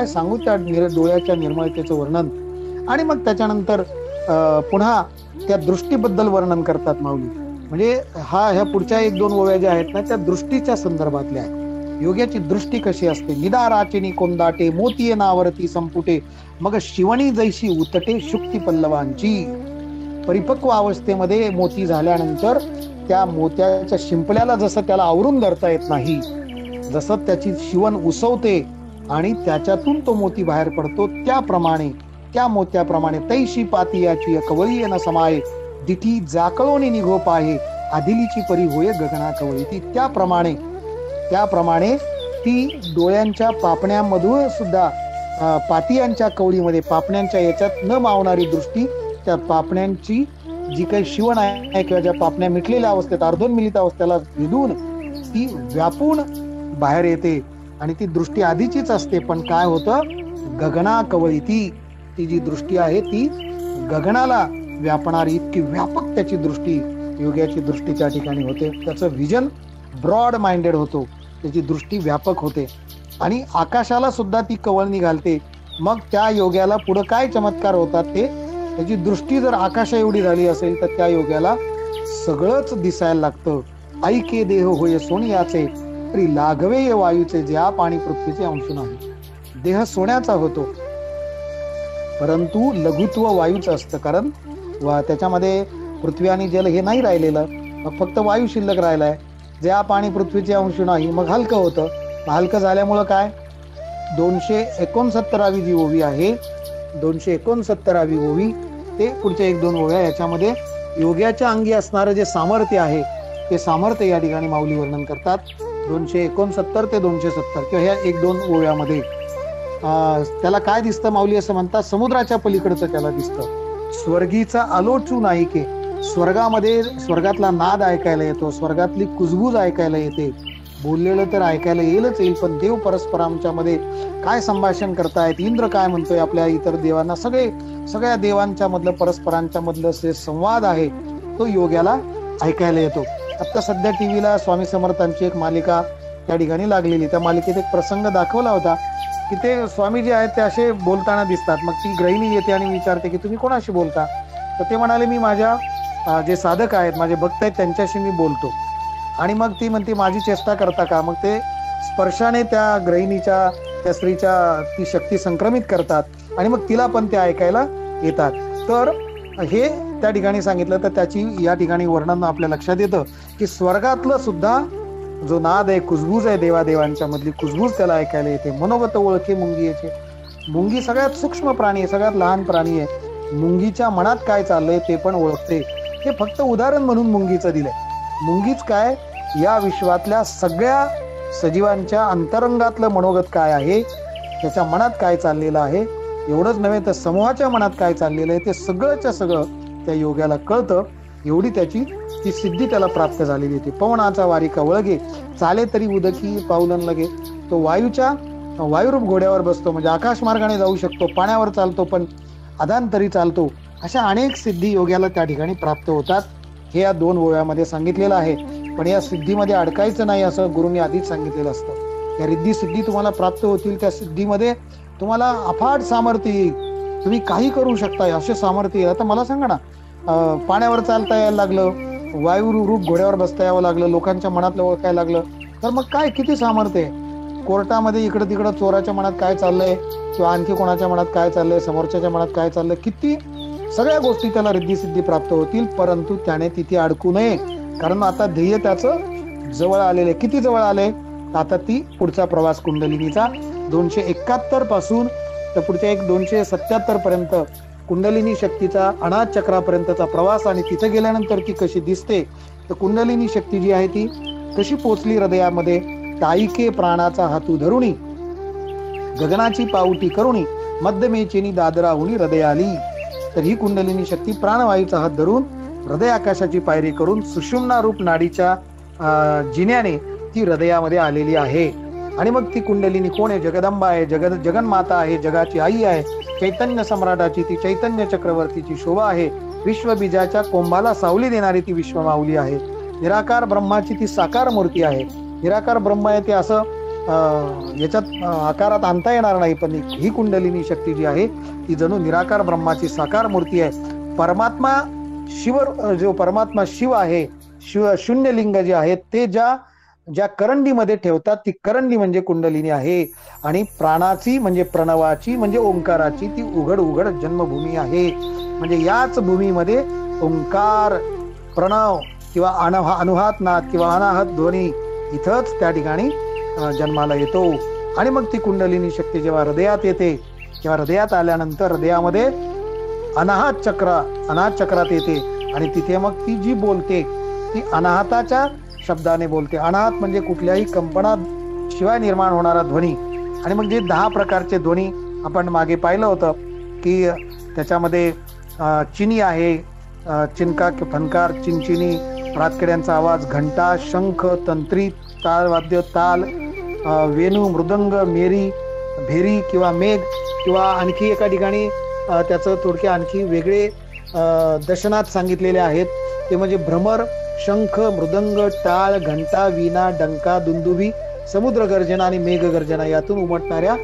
सांगू त्या डोळ्याच्या निर्मळतेचं वर्णन. आणि मग त्याच्यानंतर पुन्हा त्या दृष्टीबद्दल वर्णन करतात माऊली. म्हणजे ह्या पुढच्या 1-2 ओव्या ज्या आहेत ना त्या दृष्टीच्या संदर्भातल्या आहेत. योग्याची दृष्टी कशी असते, निदाराचिनी कोंदाटे मोतीये नावरती संपुटे मग शिवणी जैशी उतटे शुक्ती पल्लवांची. परिपक्व अवस्थेमध्ये मोती झाल्यानंतर त्या मोत्याच्या शिंपल्याला जसं त्याला आवरून धरता येत नाही, जसं त्याची शिवण उसवते आणि त्याच्यातून तो मोती बाहेर पडतो, त्याप्रमाणे त्या मोत्याप्रमाणे तैशी पाती याची कवळी न समाये दिठी जाकळोनी निघोप आहे आदिलीची परी होय गगना कवळी ती. त्याप्रमाणे ती डोळ्यांच्या पापण्यांमधून सुद्धा पातियांच्या कवळीमध्ये पापण्यांच्या याच्यात न मावणारी दृष्टी, त्या पापण्यांची जी काही शिवण आहे किंवा ज्या पापण्या मिटलेल्या अवस्थेत अर्धोन्मिलित अवस्थेला विधून ती व्यापून बाहेर येते आणि ती दृष्टी आधीचीच असते. पण काय होतं, गगना कवळी ती जी दृष्टी आहे ती गगनाला व्यापणारी इतकी व्यापक त्याची दृष्टी, योग्याची दृष्टी त्या ठिकाणी होते. त्याचं विजन ब्रॉड माइंडेड होतो, त्याची दृष्टी व्यापक होते आणि आकाशाला सुद्धा ती कवळणी घालते. मग त्या योग्याला पुढे काय चमत्कार होतात ते त्याची दृष्टी जर आकाशा एवढी झाली असेल तर त्या योग्याला सगळंच दिसायला लागतं. ऐके देह होय सोनियाचे तरी लाघवे वायूचे ज्या पाणी पृथ्वीचे अंश नाही. देह सोन्याचा होतो परंतु लघुत्व वायूचं असतं, कारण त्याच्यामध्ये पृथ्वी आणि जल हे नाही राहिलेलं, मग फक्त वायू शिल्लक राहिलाय. ज्या पाणी पृथ्वीचे अंश नाही मग हलकं होतं. हलकं झाल्यामुळं काय 269वी जी ओवी आहे 269वी ओवी ते पुढच्या 1-2 ओव्या याच्यामध्ये योग्याच्या अंगी असणारं जे सामर्थ्य आहे ते सामर्थ्य या ठिकाणी माऊली वर्णन करतात. 269 ते 270 किंवा ह्या 1-2 ओव्यामध्ये त्याला काय दिसतं माऊली असं म्हणतात, समुद्राच्या पलीकडचं त्याला दिसतं. स्वर्गीचा आलोचू नाही के, स्वर्गामध्ये स्वर्गातला नाद ऐकायला येतो, स्वर्गातली कुजबूज ऐकायला येते. बोललेलं तर ऐकायला येईल, पण देव परस्परांच्या मध्ये काय संभाषण करतायत, इंद्र काय म्हणतोय आपल्या इतर देवांना, सगळ्या देवांच्या मधलं परस्परांच्या मधलं जे संवाद आहे तो योग्याला ऐकायला येतो. आता सध्या टीव्हीला स्वामी समर्थांची एक मालिका त्या ठिकाणी लागलेली, त्या मालिकेत एक प्रसंग दाखवला होता की ते स्वामीजी आहेत ते असे बोलताना दिसतात. मग ती गृहिणी येते आणि विचारते की तुम्ही कोणाशी बोलता, तर ते म्हणाले मी माझ्या जे साधक आहेत, माझे भक्त आहेत त्यांच्याशी मी बोलतो. आणि मग ती म्हणते माझी चेष्टा करता का, मग ते स्पर्शाने त्या गृहिणीच्या त्या स्त्रीच्या ती शक्ती संक्रमित करतात आणि मग तिला पण ते ऐकायला येतात. तर हे त्या ठिकाणी सांगितलं, तर त्याची या ठिकाणी वर्णन आपल्या लक्षात येतं की स्वर्गातलं सुद्धा जो नाद आहे, कुजबूज आहे, देवादेवांच्या मधली कुजबूज त्याला ऐकायला येते. मनोगत ओळखे मुंगीचे, मुंगी सगळ्यात सूक्ष्म प्राणी आहे, सगळ्यात लहान प्राणी आहे. मुंगीच्या मनात काय चाललंय ते पण ओळखते. हे फक्त उदाहरण म्हणून मुंगीचं दिलंय. मुंगीच काय, या विश्वातल्या सगळ्या सजीवांच्या अंतरंगातलं मनोगत काय आहे, त्याच्या मनात काय चाललेलं आहे, एवढंच नव्हे तर समूहाच्या मनात काय चाललेलं आहे ते सगळंच्या सगळं त्या योग्याला कळतं. एवढी त्याची ती सिद्धी त्याला प्राप्त झालेली होती. पवनाचा वारी कवळगे, चाले तरी उदकी पाऊलन लगे. तो वायुरूप घोड्यावर बसतो, म्हणजे आकाश मार्गाने जाऊ शकतो, पाण्यावर चालतो, पण अधांतरी चालतो. अशा अनेक सिद्धी योग्याला त्या ठिकाणी प्राप्त होतात. हे या 2 ओव्यामध्ये सांगितलेलं आहे. पण या सिद्धीमध्ये अडकायचं नाही असं गुरुंनी आधीच सांगितलेलं असतं. या रिद्धी सिद्धी तुम्हाला प्राप्त होतील, त्या सिद्धीमध्ये तुम्हाला अफाट सामर्थ्य येईल, तुम्ही काही करू शकता असे सामर्थ्य येईल. आता मला सांगा ना, पाण्यावर चालता यायला लागलं, वायू रूप घोड्यावर बसता यावं लागलं, लोकांच्या मनातलं ओळखायला लागलं, तर मग काय किती सामर्थ्य आहे. कोर्टामध्ये इकडं तिकडं चोराच्या मनात काय चाललंय किंवा आणखी कोणाच्या मनात काय चाललंय, समोरच्या मनात काय चाललंय, किती सगळ्या गोष्टी त्याला रिद्धी सिद्धी प्राप्त होतील. परंतु त्याने तिथे अडकू नये, कारण आता ध्येय त्याचं जवळ आलेलं आहे. किती जवळ आले, आता ती पुढचा प्रवास कुंडलिनीचा 271 पासून तर पुढच्या 277 पर्यंत कुंडलिनी शक्तीचा अनाथ चक्रापर्यंतचा प्रवास. आणि तिथे गेल्यानंतर ती कशी दिसते, तर कुंडलिनी शक्ती जी आहे ती कशी पोचली हृदयामध्ये, ताईके प्राणाचा हातू धरुणी, गगनाची पावटी करुणी, मध्यमेचिनी दादराहुनी हृदय आली. तर ही कुंडलिनी शक्ती प्राणवायूचा हात धरून हृदय आकाशाची पायरी करून सुषुम्ना रूप नाडीच्या जिन्याने ती हृदयामध्ये आलेली आहे. आणि मग ती कुंडलिनी कोण आहे, जगदंबा आहे, जगन्माता आहे, जगाची आई आहे, चैतन्य सम्राटाची ती चैतन्य चक्रवर्तीची शोभा आहे, विश्वबीजाच्या कोंबाला सावली देणारी ती विश्वमाऊली आहे, निराकार ब्रह्माची ती साकार मूर्ती आहे. निराकार ब्रह्म आहे ते असं याच्यात आकारात आणता येणार नाही, पण ही कुंडलिनी शक्ती जी आहे ती जणू निराकार ब्रह्माची साकार मूर्ती आहे. परमात्मा शिव आहे, शून्यलिंग जे आहे ते ज्या करंडीमध्ये ठेवतात ती करंडी म्हणजे कुंडलिनी आहे. आणि प्राणाची म्हणजे प्रणवाची म्हणजे ओंकाराची ती उघड जन्मभूमी आहे. म्हणजे याच भूमीमध्ये ओंकार, प्रणव किंवा अनुहात नाद किंवा अनाहत ध्वनी इथंच त्या ठिकाणी जन्माला येतो. आणि मग ती कुंडलिनी शक्ती जेव्हा हृदयात येते, तेव्हा हृदयात आल्यानंतर हृदयामध्ये अनाहत चक्रात येते. आणि तिथे मग ती जी बोलते ती अनाहताच्या शब्दाने बोलते. अनाहत म्हणजे कुठल्याही कंपना शिवाय निर्माण होणारा ध्वनी. आणि मग जे 10 प्रकारचे ध्वनी आपण मागे पाहिलं होतं की त्याच्यामध्ये चिनी आहे, चिनका फनकार, चिनचिनी, रातकिड्यांचा आवाज, घंटा, शंख, तंत्री, तालवाद्य, ताल, वेणू, मृदंग, मेरी, भेरी किंवा मेघ किंवा आणखी एका ठिकाणी त्याचं थोडक्या आणखी वेगळे दशनात सांगितलेले आहेत. ते म्हणजे भ्रमर, शंख, मृदंग, टाळ, घंटा, वीणा, डंका, दुंदुभी, समुद्र गर्जना आणि मेघ गर्जना यातून उमटणाऱ्या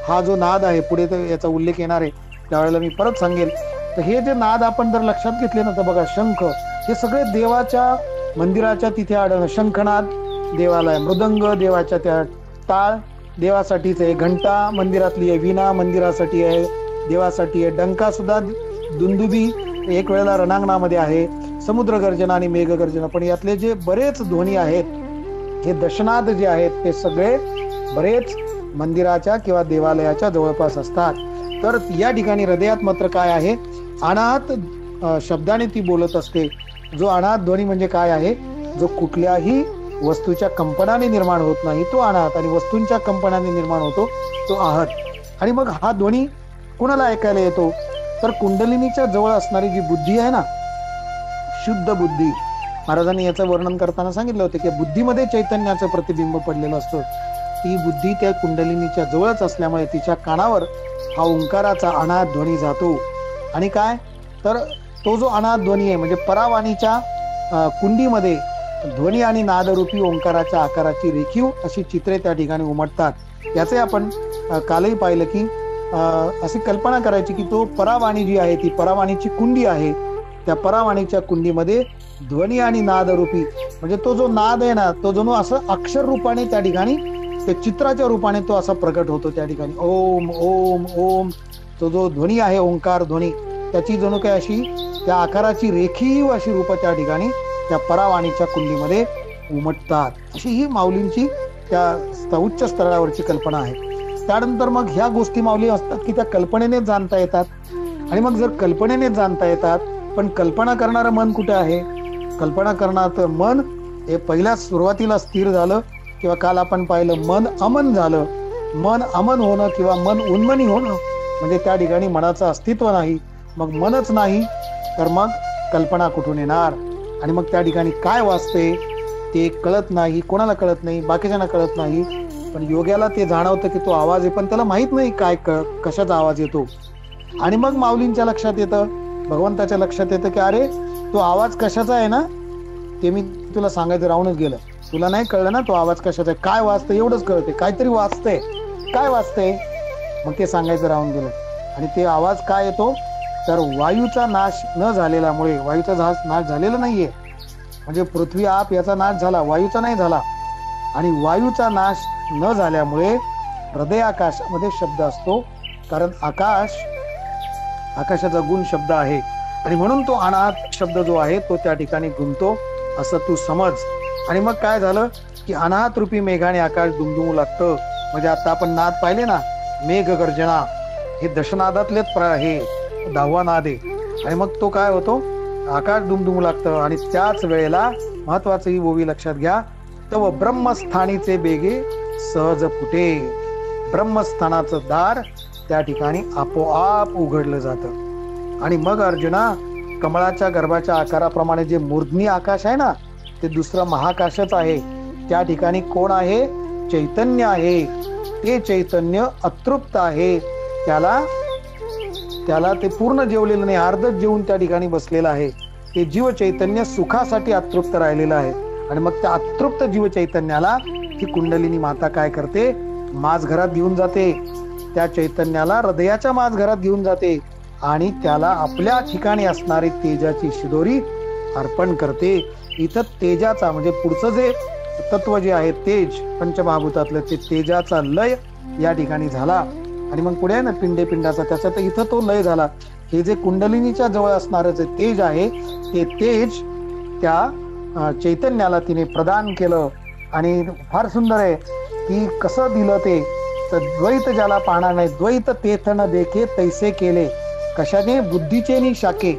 हा जो नाद आहे. पुढे तर याचा उल्लेख येणार आहे, त्यावेळेला मी परत सांगेल. तर हे जे नाद आपण जर लक्षात घेतले ना तर बघा, शंख हे सगळे देवाच्या मंदिराच्या तिथे आढळणं. शंखनाद देवाला आहे, मृदंग देवाच्या त्या, टाळ देवासाठीच आहे, घंटा मंदिरातली आहे, विणा मंदिरासाठी आहे, देवासाठी आहे, डंका सुद्धा, दुंदुबी एक वेळेला रणांगणामध्ये आहे, समुद्र गर्जना आणि मेघ गर्जना. पण यातले जे बरेच ध्वनी आहेत, हे दशनाद जे आहेत, ते सगळे बरेच मंदिराच्या किंवा देवालयाच्या जवळपास असतात. तर या ठिकाणी हृदयात मात्र काय आहे, अनाहत शब्दाने ती बोलत असते. जो अनाहत ध्वनी म्हणजे काय आहे, जो कुठल्याही वस्तूच्या कंपनाने निर्माण होत नाही तो अनाहत, आणि वस्तूंच्या कंपनाने निर्माण होतो तो आहत. आणि मग हा ध्वनी कुणाला ऐकायला येतो, तर कुंडलिनीच्या जवळ असणारी जी बुद्धी आहे ना, शुद्ध बुद्धी. महाराजांनी याचं वर्णन करताना सांगितलं होतं की बुद्धीमध्ये चैतन्याचं प्रतिबिंब पडलेलं असतं. ती बुद्धी त्या कुंडलिनीच्या जवळच असल्यामुळे तिच्या कानावर हा ओंकाराचा अनाहत ध्वनी जातो. आणि काय, तर तो जो अनाहत ध्वनी आहे म्हणजे परावाणीच्या कुंडीमध्ये ध्वनी आणि नादरूपी ओंकाराच्या आकाराची रेखीव अशी चित्रे त्या ठिकाणी उमटतात. याचे आपण कालही पाहिलं की अशी कल्पना करायची की तो परावाणी जी आहे ती परावाणीची कुंडी आहे. त्या परावाणीच्या कुंडीमध्ये ध्वनी आणि नादरूपी म्हणजे तो जो नाद आहे ना, तो जणू असं अक्षर रूपाने त्या ठिकाणी, त्या चित्राच्या रूपाने तो असा प्रकट होतो त्या ठिकाणी. ओम ओम ओम, तो जो ध्वनी आहे ओंकार ध्वनी, त्याची जणू काय अशी त्या आकाराची रेखीव अशी रूप त्या ठिकाणी त्या परावाणीच्या कुंडीमध्ये उमटतात. अशी ही माऊलींची त्या उच्च स्तरावरची कल्पना आहे. त्यानंतर मग ह्या गोष्टी माऊली असतात की त्या कल्पनेने जाणता येतात. आणि मग जर कल्पनेने जाणता येतात, पण कल्पना करणारं मन कुठे आहे, कल्पना करणारं मन हे पहिल्या सुरुवातीला स्थिर झालं, किंवा काल आपण पाहिलं मन अमन झालं. मन अमन होणं किंवा मन उन्मनी होणं म्हणजे त्या ठिकाणी मनाचं अस्तित्व नाही. मग मनच नाही तर मग कल्पना कुठून येणार, आणि मग त्या ठिकाणी काय वाचते ते कळत नाही, कोणाला कळत नाही, बाकीच्यांना कळत नाही. पण योग्याला ते जाणवतं की तो आवाज आहे, पण त्याला माहित नाही काय कशाचा आवाज येतो. आणि मग माऊलींच्या लक्षात येतं, भगवंताच्या लक्षात येतं की अरे तो आवाज कशाचा आहे ना, ते मी तुला सांगायचं राहूनच गेलं. तुला नाही कळलं ना तो आवाज कशाचा आहे, काय वाचतंय एवढंच कळते, काहीतरी वाचतंय, काय वाचतंय मग ते सांगायचं राहून गेलं. आणि ते आवाज काय येतो, तर वायूचा नाश न झालेल्यामुळे, वायूचा नाश झालेला नाहीये, म्हणजे पृथ्वी आप याचा नाश झाला, वायूचा नाही झाला. आणि वायूचा नाश न झाल्यामुळे हृदय आकाशामध्ये शब्द असतो, कारण आकाशाचा गुण शब्द आहे, आणि म्हणून तो अनाहत शब्द जो आहे तो त्या ठिकाणी गुंतो असं तू समज. आणि मग काय झालं की अनाहत रूपी मेघाने आकाश दुमदुमू लागतं. म्हणजे आता आपण नाद पाहिले ना, मेघ गर्जना, हे दशनादातलेच हे 10वा नाद आहे. आणि मग तो काय होतो, आकाश दुमदुमू लागतं. आणि त्याच वेळेला महत्वाचं ही ओवी लक्षात घ्या, तव ब्रह्मस्थानीचे बेगे सहज फुटे. ब्रह्मस्थानाचं दार त्या ठिकाणी आपोआप उघडलं जातं. आणि मग अर्जुना, कमळाच्या गर्भाच्या आकाराप्रमाणे जे मूर्धनी आकाश आहे ना, ते दुसरं महाकाशच आहे. त्या ठिकाणी कोण आहे, चैतन्य आहे. ते चैतन्य अतृप्त आहे, त्याला ते पूर्ण जेवलेलं नाही, अर्धच जेवून त्या ठिकाणी बसलेलं आहे. ते जीव चैतन्य सुखासाठी अतृप्त राहिलेलं आहे. आणि मग त्या अतृप्त जीव चैतन्याला ही कुंडलिनी माता काय करते, माझ घरात घेऊन जाते. त्या चैतन्याला हृदयाच्या माझ घरात घेऊन जाते आणि त्याला आपल्या ठिकाणी असणारी तेजाची शिदोरी अर्पण करते. इथं तेजाचा म्हणजे पुढचं जे तत्व जे आहे तेज, पंचमहाभूतातलं ते तेजाचा लय या ठिकाणी झाला. आणि मग पुढे आहे ना पिंडे पिंडाचा, त्याचा तर इथं तो लय झाला. हे जे कुंडलिनीच्या जवळ असणारं जे तेज आहे ते तेज त्या चैतन्याला तिने प्रदान केलं. आणि फार सुंदर आहे की कसं दिलं ते, तर द्वैत ज्याला पाहणार नाही, द्वैत तेथ न देखे तैसे केले. कशाने, बुद्धीचे नि शाखे,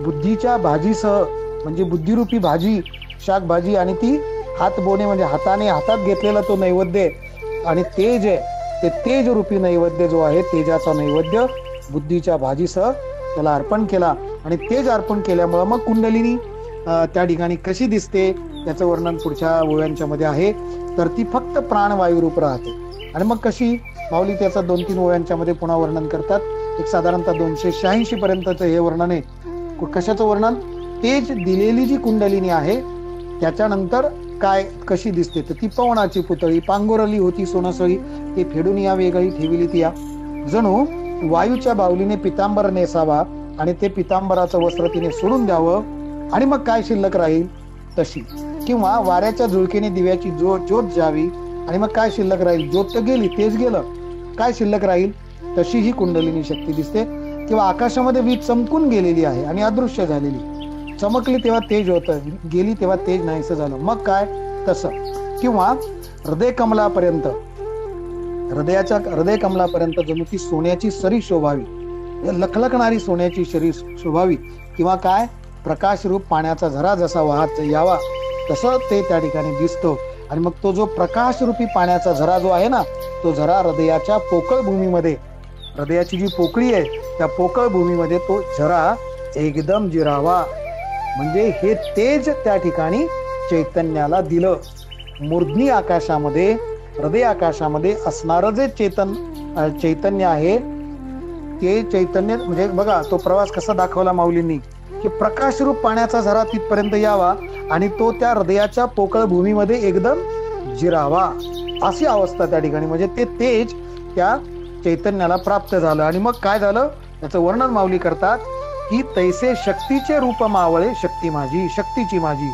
बुद्धीच्या भाजीसह, म्हणजे बुद्धिरूपी भाजी, शाकभाजी, आणि ती हात बोने म्हणजे हातात घेतलेला तो नैवेद्य. आणि तेज आहे, ते तेज रूपी नैवेद्य जो आहे, तेजाचा नैवेद्य बुद्धीच्या भाजीसह त्याला अर्पण केला. आणि तेज अर्पण केल्यामुळे मग कुंडलिनी त्या ठिकाणी कशी दिसते त्याचं वर्णन पुढच्या ओव्यांच्या मध्ये आहे. तर ती फक्त प्राणवायू रूप राहते. आणि मग कशी, माऊली त्याचं 2-3 ओव्यांच्या मध्ये पुन्हा वर्णन करतात. एक साधारणतः 286 पर्यंतचं हे वर्णन आहे. कशाचं वर्णन, तेज दिलेली जी कुंडलिनी आहे त्याच्यानंतर काय कशी दिसते, तर ती पवनाची पुतळी, पांगोरली होती सोनसळी, ते फेडून या वेगळी ठेविली ती या. जणू वायूच्या बाहुलीने पितांबर नेसावा आणि ते पितांबराचं वस्त्र तिने सोडून द्यावं, आणि मग काय शिल्लक राहील तशी. किंवा वाऱ्याच्या झुळकेने दिव्याची ज्योत जावी, आणि मग काय शिल्लक राहील, ज्योत तर गेली, तेज गेलं, काय शिल्लक राहील तशी ही कुंडलिनी शक्ती दिसते. किंवा आकाशामध्ये वीज चमकून गेलेली आहे आणि अदृश्य झालेली, चमकली तेव्हा तेज होतं, गेली तेव्हा तेज नाहीसं झालं, मग काय तसं. किंवा हृदय कमलापर्यंत जणू ती सोन्याची सरी शोभावी, लखलखणारी सोन्याची शरी शोभावी. किंवा काय, प्रकाश रूप पाण्याचा झरा जसा वाहत यावा तसं ते त्या ठिकाणी दिसतो. आणि मग तो जो प्रकाश रूपी पाण्याचा झरा जो आहे ना, तो झरा हृदयाच्या पोकळ भूमीमध्ये, हृदयाची जी पोकळी आहे त्या पोकळ भूमीमध्ये तो झरा एकदम जिरावा. म्हणजे हे तेज त्या ठिकाणी चैतन्याला दिलं. मूर्ध्नी आकाशामध्ये, हृदय आकाशामध्ये असणारं जे चैतन्य आहे, ते चैतन्य म्हणजे बघा तो प्रवास कसा दाखवला माऊलींनी, की प्रकाशरूप पाण्याचा झरा तिथपर्यंत यावा आणि तो त्या हृदयाच्या पोकळ भूमीमध्ये एकदम जिरावा, अशी अवस्था त्या ठिकाणी. म्हणजे ते तेज त्या चैतन्याला प्राप्त झालं. आणि मग काय झालं त्याचं वर्णन माऊली करतात, की तैसे शक्तीचे रूप मावळे शक्ती माझी, शक्तीची माझी.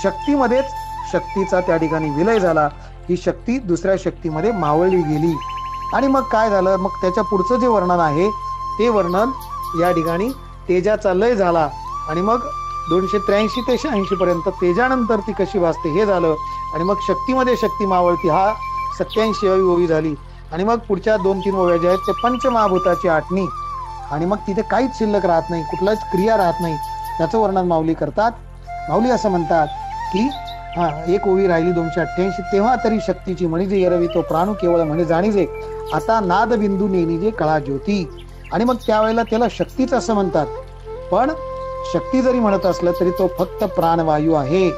शक्तीमध्येच शक्तीचा त्या ठिकाणी विलय झाला, ही शक्ती दुसऱ्या शक्तीमध्ये मावळली गेली. आणि मग काय झालं, मग त्याच्या पुढचं जे वर्णन आहे ते वर्णन या ठिकाणी तेजाचा लय झाला. आणि मग 283 ते 86 पर्यंत तेजानंतर ती कशी वाचते हे झालं. आणि मग शक्तीमध्ये शक्ती मावळती, हा 87वी ओवी झाली. आणि मग पुढच्या 2-3 ओव्या ज्या आहेत ते पंचमहाभूताची आठणी. आणि मग तिथे काहीच शिल्लक राहत नाही, कुठलाच क्रिया राहत नाही, त्याचं वर्णन माऊली करतात. माऊली असं म्हणतात की एक ओवी राहिली 288, तेव्हा तरी शक्तीची म्हणजे एरवी तो प्राणू केवळ म्हणे जाणीजे, आता नाद बिंदू नेणीजे कळा ज्योती. आणि मग त्यावेळेला त्याला शक्तीच असं म्हणतात. पण शक्ती जरी म्हणत असलं तरी तो फक्त प्राणवायू आहे.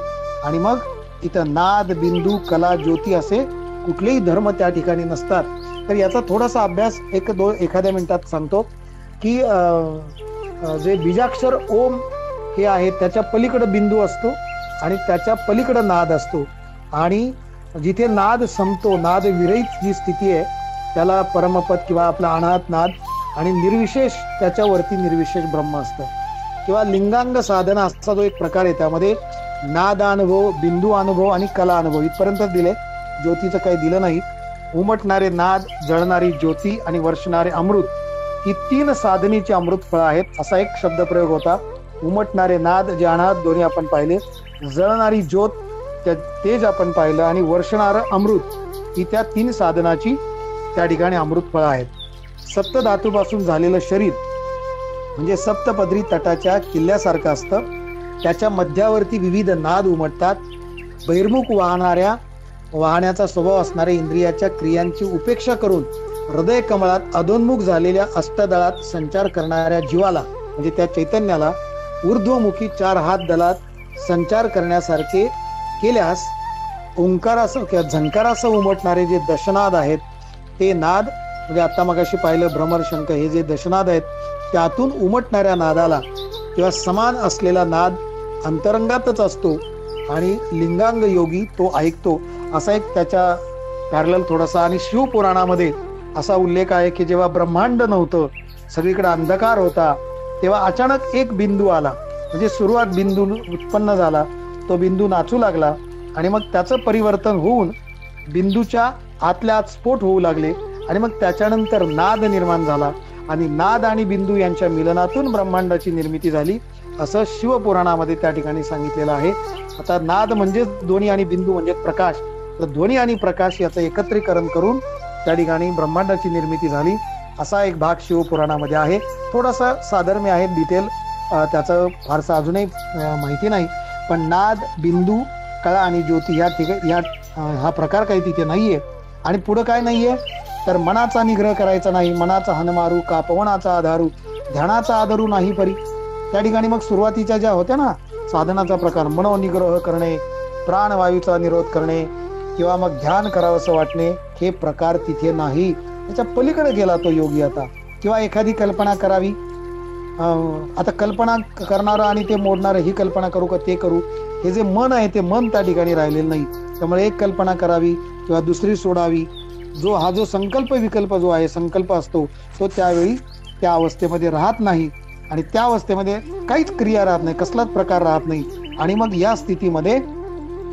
आणि मग इथं नाद बिंदू कला ज्योती असे कुठलेही धर्म त्या ठिकाणी नसतात. तर याचा थोडासा अभ्यास एखाद्या मिनिटात सांगतो, की जे बीजाक्षर ओम हे आहे त्याच्या पलीकडे बिंदू असतो आणि त्याच्या पलीकडे नाद असतो. आणि जिथे नाद संपतो, नाद विरहित जी स्थिती आहे त्याला परमपद किंवा आपला अनाहत नाद, आणि निर्विशेष त्याच्यावरती निर्विशेष ब्रह्म असतं. किंवा लिंगांग साधना असा जो एक प्रकार आहे, त्यामध्ये नादानुभव, बिंदू अनुभव आणि कला अनुभव इथपर्यंत दिले, ज्योतीचं काही दिलं नाही. उमटणारे नाद, जळणारी ज्योती आणि वर्षणारे अमृत, ही 3 साधनेची अमृत फळं आहेत, असा एक शब्दप्रयोग होता. उमटणारे नाद जे अनाहत दोन्ही आपण पाहिले, जळणारी ज्योत तेज आपण पाहिलं, आणि वर्षणारं अमृत ही त्या 3 साधनाची त्या ठिकाणी अमृत फळं आहेत. सप्त धातूपासून झालेलं शरीर म्हणजे सप्तपदरी तटाच्या किल्ल्यासारखं असतं. त्याच्या मध्यावरती विविध नाद उमटतात. बहिर्मुख वाहण्याचा स्वभाव असणाऱ्या इंद्रियाच्या क्रियांची उपेक्षा करून हृदय कमळात अधोन्मुख झालेल्या अष्टदळात संचार करणाऱ्या जीवाला म्हणजे त्या चैतन्याला ऊर्ध्वमुखी 4 हात दलात संचार करण्यासारखे केल्यास ओंकारासह किंवा झंकारासह उमटणारे जे दशनाद आहेत ते नाद, म्हणजे आता मगाशी पाहिलं भ्रमर शंख, हे जे दशनाद आहेत त्यातून उमटणाऱ्या नादाला किंवा समान असलेला नाद अंतरंगातच असतो आणि लिंगांग योगी तो ऐकतो, असा एक त्याच्या पॅरलल थोडासा. आणि शिवपुराणामध्ये असा उल्लेख आहे की जेव्हा ब्रह्मांड नव्हतं, सगळीकडे अंधकार होता, तेव्हा अचानक एक बिंदू आला, म्हणजे सुरुवात बिंदू उत्पन्न झाला, तो बिंदू नाचू लागला आणि मग त्याचं परिवर्तन होऊन बिंदूच्या आतल्या आत स्फोट होऊ लागले आणि मग त्याच्यानंतर नाद निर्माण झाला आणि नाद आणि बिंदू यांच्या मिलनातून ब्रह्मांडाची निर्मिती झाली, असं शिवपुराणामध्ये त्या ठिकाणी सांगितलेलं आहे. आता नाद म्हणजे ध्वनी आणि बिंदू म्हणजे प्रकाश, तर ध्वनी आणि प्रकाश याचं एकत्रीकरण करून त्या ठिकाणी ब्रह्मांडाची निर्मिती झाली, असा एक भाग शिवपुराणामध्ये आहे. थोडासा साधर्म्य आहे, डिटेल त्याचं फारसं अजूनही माहिती नाही, पण नाद, बिंदू, कळा आणि ज्योती हा प्रकार काही तिथे नाहीये. आणि पुढं काय नाहीये तर मनाचा निग्रह करायचा नाही, मनाचा हनमारू का पवनाचा आधारू, ध्यानाचा आधारू नाही परी. त्या ठिकाणी मग सुरुवातीच्या ज्या होत्या ना साधनाचा प्रकार, मनोनिग्रह करणे, प्राणवायूचा निरोध करणे किंवा मग ध्यान करावं असं वाटणे, हे प्रकार तिथे नाही. त्याच्या पलीकडे गेला तो योगी आता. किंवा एखादी कल्पना करावी, आता कल्पना करणारं आणि ते मोडणारं, ही कल्पना करू का ते करू, हे जे मन आहे ते मन त्या ठिकाणी राहिलेलं नाही. त्यामुळे एक कल्पना करावी किंवा दुसरी सोडावी, हा जो संकल्प विकल्प जो आहे, संकल्प असतो तो त्यावेळी त्या अवस्थेमध्ये राहत नाही. आणि त्या अवस्थेमध्ये काहीच क्रिया राहत नाही, कसलाच प्रकार राहत नाही. आणि मग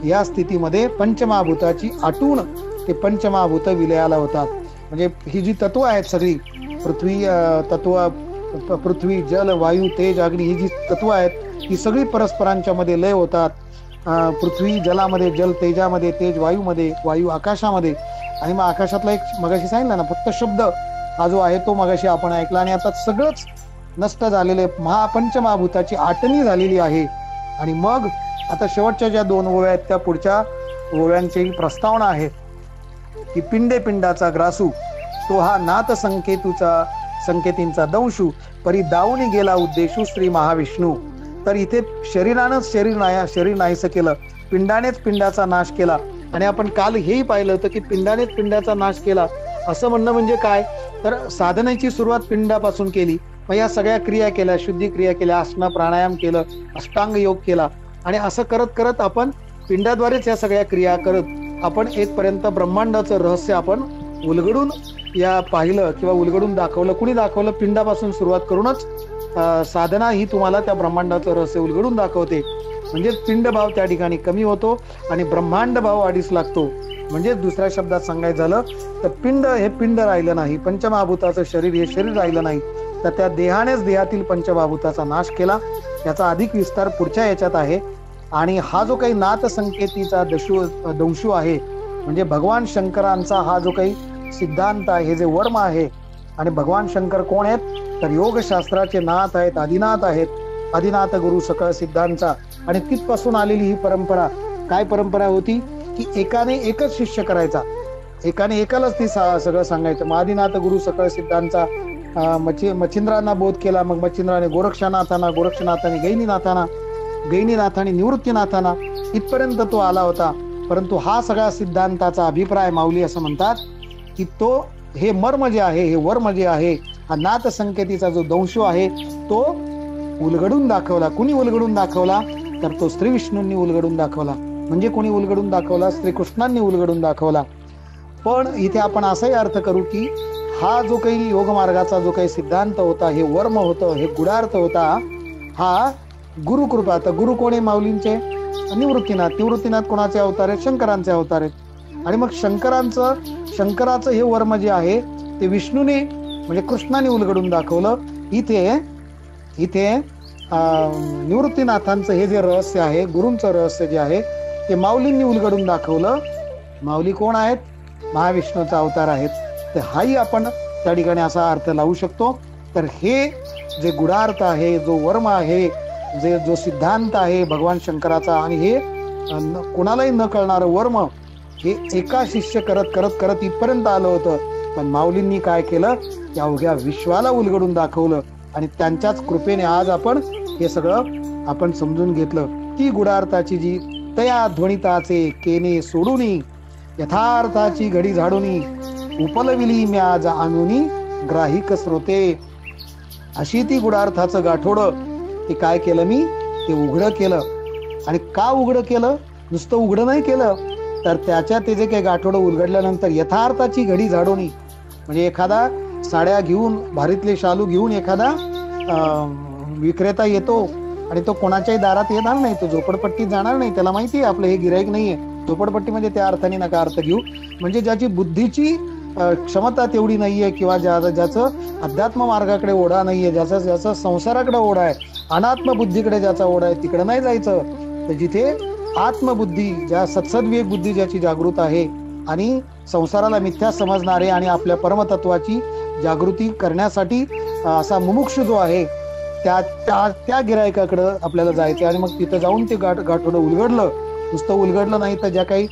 या स्थितीमध्ये पंचमहाभूताची आटून ते पंचमहाभूत विलयाला होतात. म्हणजे ही जी तत्व आहेत सगळी, पृथ्वी जल वायू तेज अग्नी, ही जी तत्व आहेत ही सगळी परस्परांच्या मध्ये लय होतात. पृथ्वी जलामध्ये, जल तेजामध्ये, तेज वायूमध्ये, वायू आकाशामध्ये. आणि मग आकाशातला एक मगाशी सांगितलं ना, फक्त शब्द हा जो आहे तो मगाशी आपण ऐकला. आणि आता सगळंच नष्ट झालेले पंचमहाभूताची आटणी झालेली आहे. आणि मग आता शेवटच्या ज्या 2 ओव्या आहेत त्या पुढच्या ओव्यांची प्रस्तावना आहे की पिंडे पिंडाचा ग्रासू, तो हा नाथ संकेतींचा दंशू, परी दावून गेला उद्देशू श्री महाविष्णू. तर इथे शरीरानं शरीर नाहीसं केलं, पिंडानेच पिंडाचा नाश केला. आणि आपण काल हेही पाहिलं होतं की पिंडानेच पिंडाचा नाश केला असं म्हणणं म्हणजे काय, तर साधनेची सुरुवात पिंडापासून केली. मग या सगळ्या क्रिया केल्या, शुद्धी क्रिया केल्या, आसन प्राणायाम केलं, अष्टांग योग केला. आणि असं करत करत आपण पिंडाद्वारेच या सगळ्या क्रिया करत आपण एकपर्यंत ब्रह्मांडाचं रहस्य आपण उलगडून पाहिलं किंवा उलगडून दाखवलं. कुणी दाखवलं? पिंडापासून सुरुवात करूनच साधना ही तुम्हाला त्या ब्रह्मांडाचं रहस्य उलगडून दाखवते. म्हणजे पिंड भाव त्या ठिकाणी कमी होतो आणि ब्रह्मांड भाव वाढीस लागतो. म्हणजे दुसऱ्या शब्दात सांगायचं झालं तर पिंड हे पिंड राहिलं नाही, पंचमहाभूताचं शरीर हे शरीर राहिलं नाही, तर त्या देहानेच देहातील पंचमहाभूताचा नाश केला. याचा अधिक विस्तार पुढच्या याच्यात आहे. आणि हा जो काही नाथ संकेतीचा दंशू आहे, म्हणजे भगवान शंकरांचा हा जो काही सिद्धांत आहे, हे जे वर्म आहे. आणि भगवान शंकर कोण आहेत, तर योगशास्त्राचे नाथ आहेत, आदिनाथ आहेत, आदिनाथ गुरु सकळ सिद्धांचा. आणि तिथपासून आलेली ही परंपरा, काय परंपरा होती की एकाने एकच शिष्य करायचा, एकाने एकालाच ती सगळं सांगायचं. मग आदिनाथ गुरु सकळ सिद्धांचा मच्छिंद्रांना बोध केला, मग मच्छिंद्राने गोरक्षनाथांना, गोरक्षनाथाने गैनीनाथाने निवृत्तीनाथांना, इथपर्यंत तो आला होता. परंतु हा सगळा सिद्धांताचा अभिप्राय माऊली असं म्हणतात की तो हे मर्म जे आहे, हे वर्म जे आहे, हा नाथ संकेतीचा जो दंशू आहे तो उलगडून दाखवला. कुणी उलगडून दाखवला, तर तो श्री विष्णूंनी उलगडून दाखवला. म्हणजे कोणी उलगडून दाखवला? श्रीकृष्णांनी उलगडून दाखवला. पण इथे आपण असाही अर्थ करू की हा जो काही योग मार्गाचा जो काही सिद्धांत होता, हे वर्म होतं, हे गुडार्थ होता, हा गुरुकृपा. तर गुरु कोणी? माऊलींचे निवृत्तीनाथ कोणाचे अवतार आहेत? शंकरांचे अवतार आहेत. आणि मग शंकराचं हे वर्म जे आहे ते विष्णूने म्हणजे कृष्णाने उलगडून दाखवलं. इथे निवृत्तीनाथांचं हे जे रहस्य आहे, गुरूंचं रहस्य जे आहे ते माऊलींनी उलगडून दाखवलं. माऊली कोण आहेत? महाविष्णूचा अवतार आहेत. तर हाही आपण त्या ठिकाणी असा अर्थ लावू शकतो. तर हे जे गुढार्थ आहे, जो वर्म आहे, जो सिद्धांत आहे भगवान शंकराचा, आणि हे कोणालाही न कळणारं वर्म, हे एका शिष्य करत इथपर्यंत आलं होतं. पण माऊलींनी काय केलं, त्या अवघ्या विश्वाला उलगडून दाखवलं. आणि त्यांच्याच कृपेने आज आपण हे सगळं आपण समजून घेतलं. ती गुढार्थाची जी तया ध्वनिताचे केने सोडूनी, यथार्थाची घडी झाडूनी, उपलविली म्याज आणूनी ग्राहिक स्रोते. अशी ती गुढार्थाचं गाठोडं ते काय केलं मी, ते उघडं केलं. आणि का उघडं केलं? नुसतं उघडं नाही केलं, तर त्याच्या ते जे काही गाठोडं उलगडल्यानंतर यथार्थाची घडी झाडूनी, म्हणजे एखादा साड्या घेऊन, भारीतले शालू घेऊन एखादा विक्रेता येतो आणि तो कोणाच्याही दारात येणार नाही, तो झोपडपट्टीत जाणार नाही. त्याला माहिती आहे आपलं हे गिराईक नाहीये. झोपडपट्टीमध्ये त्या अर्थाने नका अर्थ घेऊ, म्हणजे ज्याची बुद्धीची क्षमता तेवढी नाहीये, किंवा ज्याचं अध्यात्म मार्गाकडे ओढा नाहीये, ज्याचा संसाराकडे ओढा आहे, अनात्म बुद्धीकडे ज्याचा ओढा आहे, तिकडे नाही जायचं. तर जिथे आत्मबुद्धी, ज्या सत्सद्विवेक बुद्धी ज्याची जागृत आहे आणि संसाराला मिथ्या समजणारे आणि आपल्या परमतत्वाची जागृती करण्यासाठी असा मुमुक्षु जो आहे, त्या गिरायकाकडे आपल्याला जायचं. आणि मग तिथं जाऊन ते गाठोडं उलगडलं. नुसतं उलगडलं नाही, तर ज्या काही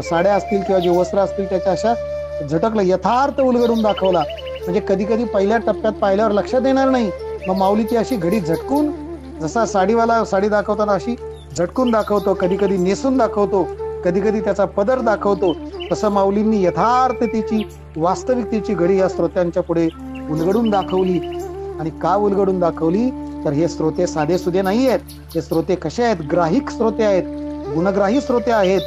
साड्या असतील किंवा जे वस्त्र असतील त्याच्या अशा झटकलं, यथार्थ उलगडून दाखवला. म्हणजे कधी कधी पहिल्या टप्प्यात पाहिल्यावर लक्षात येणार नाही, मग माऊली ती अशी घडी झटकून, जसा साडीवाला साडी दाखवताना अशी झटकून दाखवतो, कधी कधी नेसून दाखवतो, कधी कधी त्याचा पदर दाखवतो, तसं माऊलींनी यथार्थतेची, वास्तविकतेची घडी या श्रोत्यांच्या पुढे उलगडून दाखवली. आणि का उलगडून दाखवली, तर हे श्रोते साधे सुधे नाही आहेत. हे श्रोते कसे आहेत? ग्राहिक श्रोते आहेत, गुणग्राही श्रोते आहेत.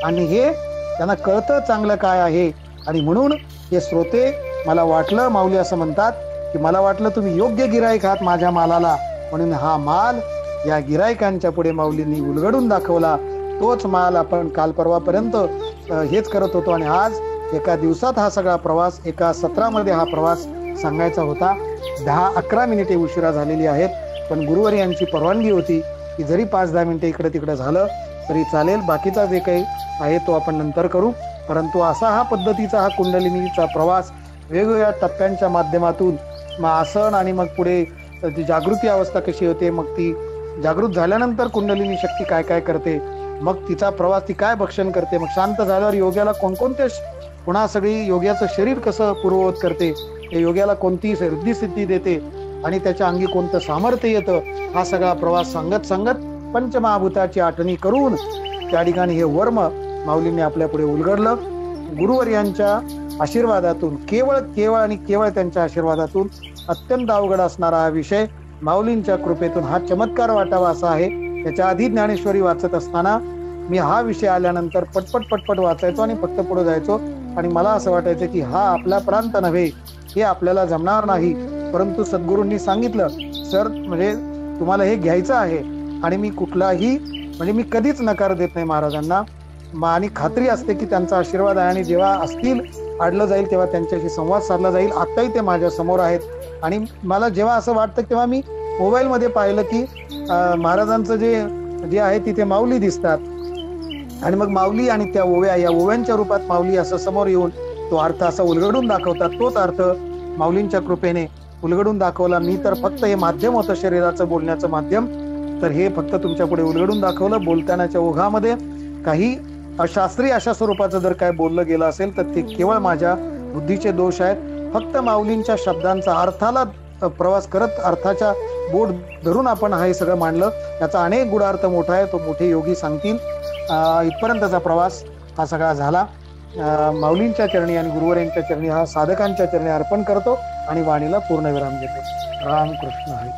आणि हे त्यांना कळतं चांगलं काय आहे. आणि म्हणून हे श्रोते, मला वाटलं माऊली असं म्हणतात की मला वाटलं तुम्ही योग्य गिराईक आहात माझ्या मालाला, म्हणून हा माल या गिराईकांच्या पुढे माऊलींनी उलगडून दाखवला. तोच माल आपण काल परवापर्यंत हेच करत होतो आणि आज एका दिवसात हा सगळा प्रवास, एका सत्रामध्ये हा प्रवास सांगायचा होता. 10-11 मिनिटे उशिरा झालेली आहेत, पण गुरुवारी यांची परवानगी होती की जरी 5-10 मिनिटे इकडे तिकडे झालं तरी चालेल, बाकीचा जे काही आहे तो आपण नंतर करू. परंतु असा हा पद्धतीचा हा कुंडलिनीचा प्रवास वेगवेगळ्या टप्प्यांच्या माध्यमातून, मग आसन आणि मग पुढे ती जागृती अवस्था कशी होते, मग ती जागृत झाल्यानंतर कुंडलिनी शक्ती काय काय करते, मग तिचा प्रवास ती काय भक्षण करते, मग शांत झाल्यावर योग्याला कोणकोणते, पुन्हा सगळी योग्याचं शरीर कसं पूर्ववत करते, योग्याला कोणती सिद्धी देते आणि त्याच्या अंगी कोणतं सामर्थ्य येतं, हा सगळा प्रवास सांगत सांगत पंचमहाभूताची आठवणी करून त्या ठिकाणी हे वर्म माऊलींनी आपल्या पुढे उलगडलं. गुरुवर्यांच्या आशीर्वादातून, केवळ आणि केवळ त्यांच्या आशीर्वादातून अत्यंत अवघड असणारा हा विषय माऊलींच्या कृपेतून हा चमत्कार वाटावा असा आहे. त्याच्या आधी ज्ञानेश्वरी वाचत असताना मी हा विषय आल्यानंतर पटपट वाचायचो आणि फक्त पुढे जायचो आणि मला असं वाटायचं की हा आपला प्रांत नव्हे, हे आपल्याला जमणार नाही. परंतु सद्गुरूंनी सांगितलं, सर म्हणजे तुम्हाला हे घ्यायचं आहे आणि मी कुठलाही म्हणजे मी कधीच नकार देत नाही महाराजांना, आणि खात्री असते की त्यांचा आशीर्वाद आहे आणि जेव्हा असतील आडलं जाईल तेव्हा त्यांच्याशी संवाद साधला जाईल. आत्ताही ते माझ्या समोर आहेत आणि मला जेव्हा असं वाटतं तेव्हा मी मोबाईलमध्ये पाहिलं की महाराजांचं जे आहे तिथे माऊली दिसतात आणि मग माऊली आणि त्या ओव्या, या ओव्यांच्या रूपात माऊली असं समोर येऊन तो अर्थ असा उलगडून दाखवतात. तोच अर्थ माऊलींच्या कृपेने उलगडून दाखवला. मी तर फक्त हे माध्यम होतं, शरीराचं बोलण्याचं माध्यम, तर हे फक्त तुमच्या पुढे उलगडून दाखवलं. बोलतानाच्या ओघामध्ये काही अशास्त्रीय अशा स्वरूपाचं जर काय बोललं गेलं असेल तर ते केवळ माझ्या बुद्धीचे दोष आहेत. फक्त माऊलींच्या शब्दांचा अर्थाला प्रवास करत, अर्थाच्या बोट धरून आपण हे सगळं मांडलं. त्याचा अनेक गुढार्थ मोठा आहे, तो मोठे योगी सांगतील. इथपर्यंतचा प्रवास हा सगळा झाला. माऊलींच्या चरणी आणि गुरुवर्यांच्या चरणी, हा साधकांच्या चरणी अर्पण करतो आणि वाणीला पूर्णविराम देतो. रामकृष्ण हरी.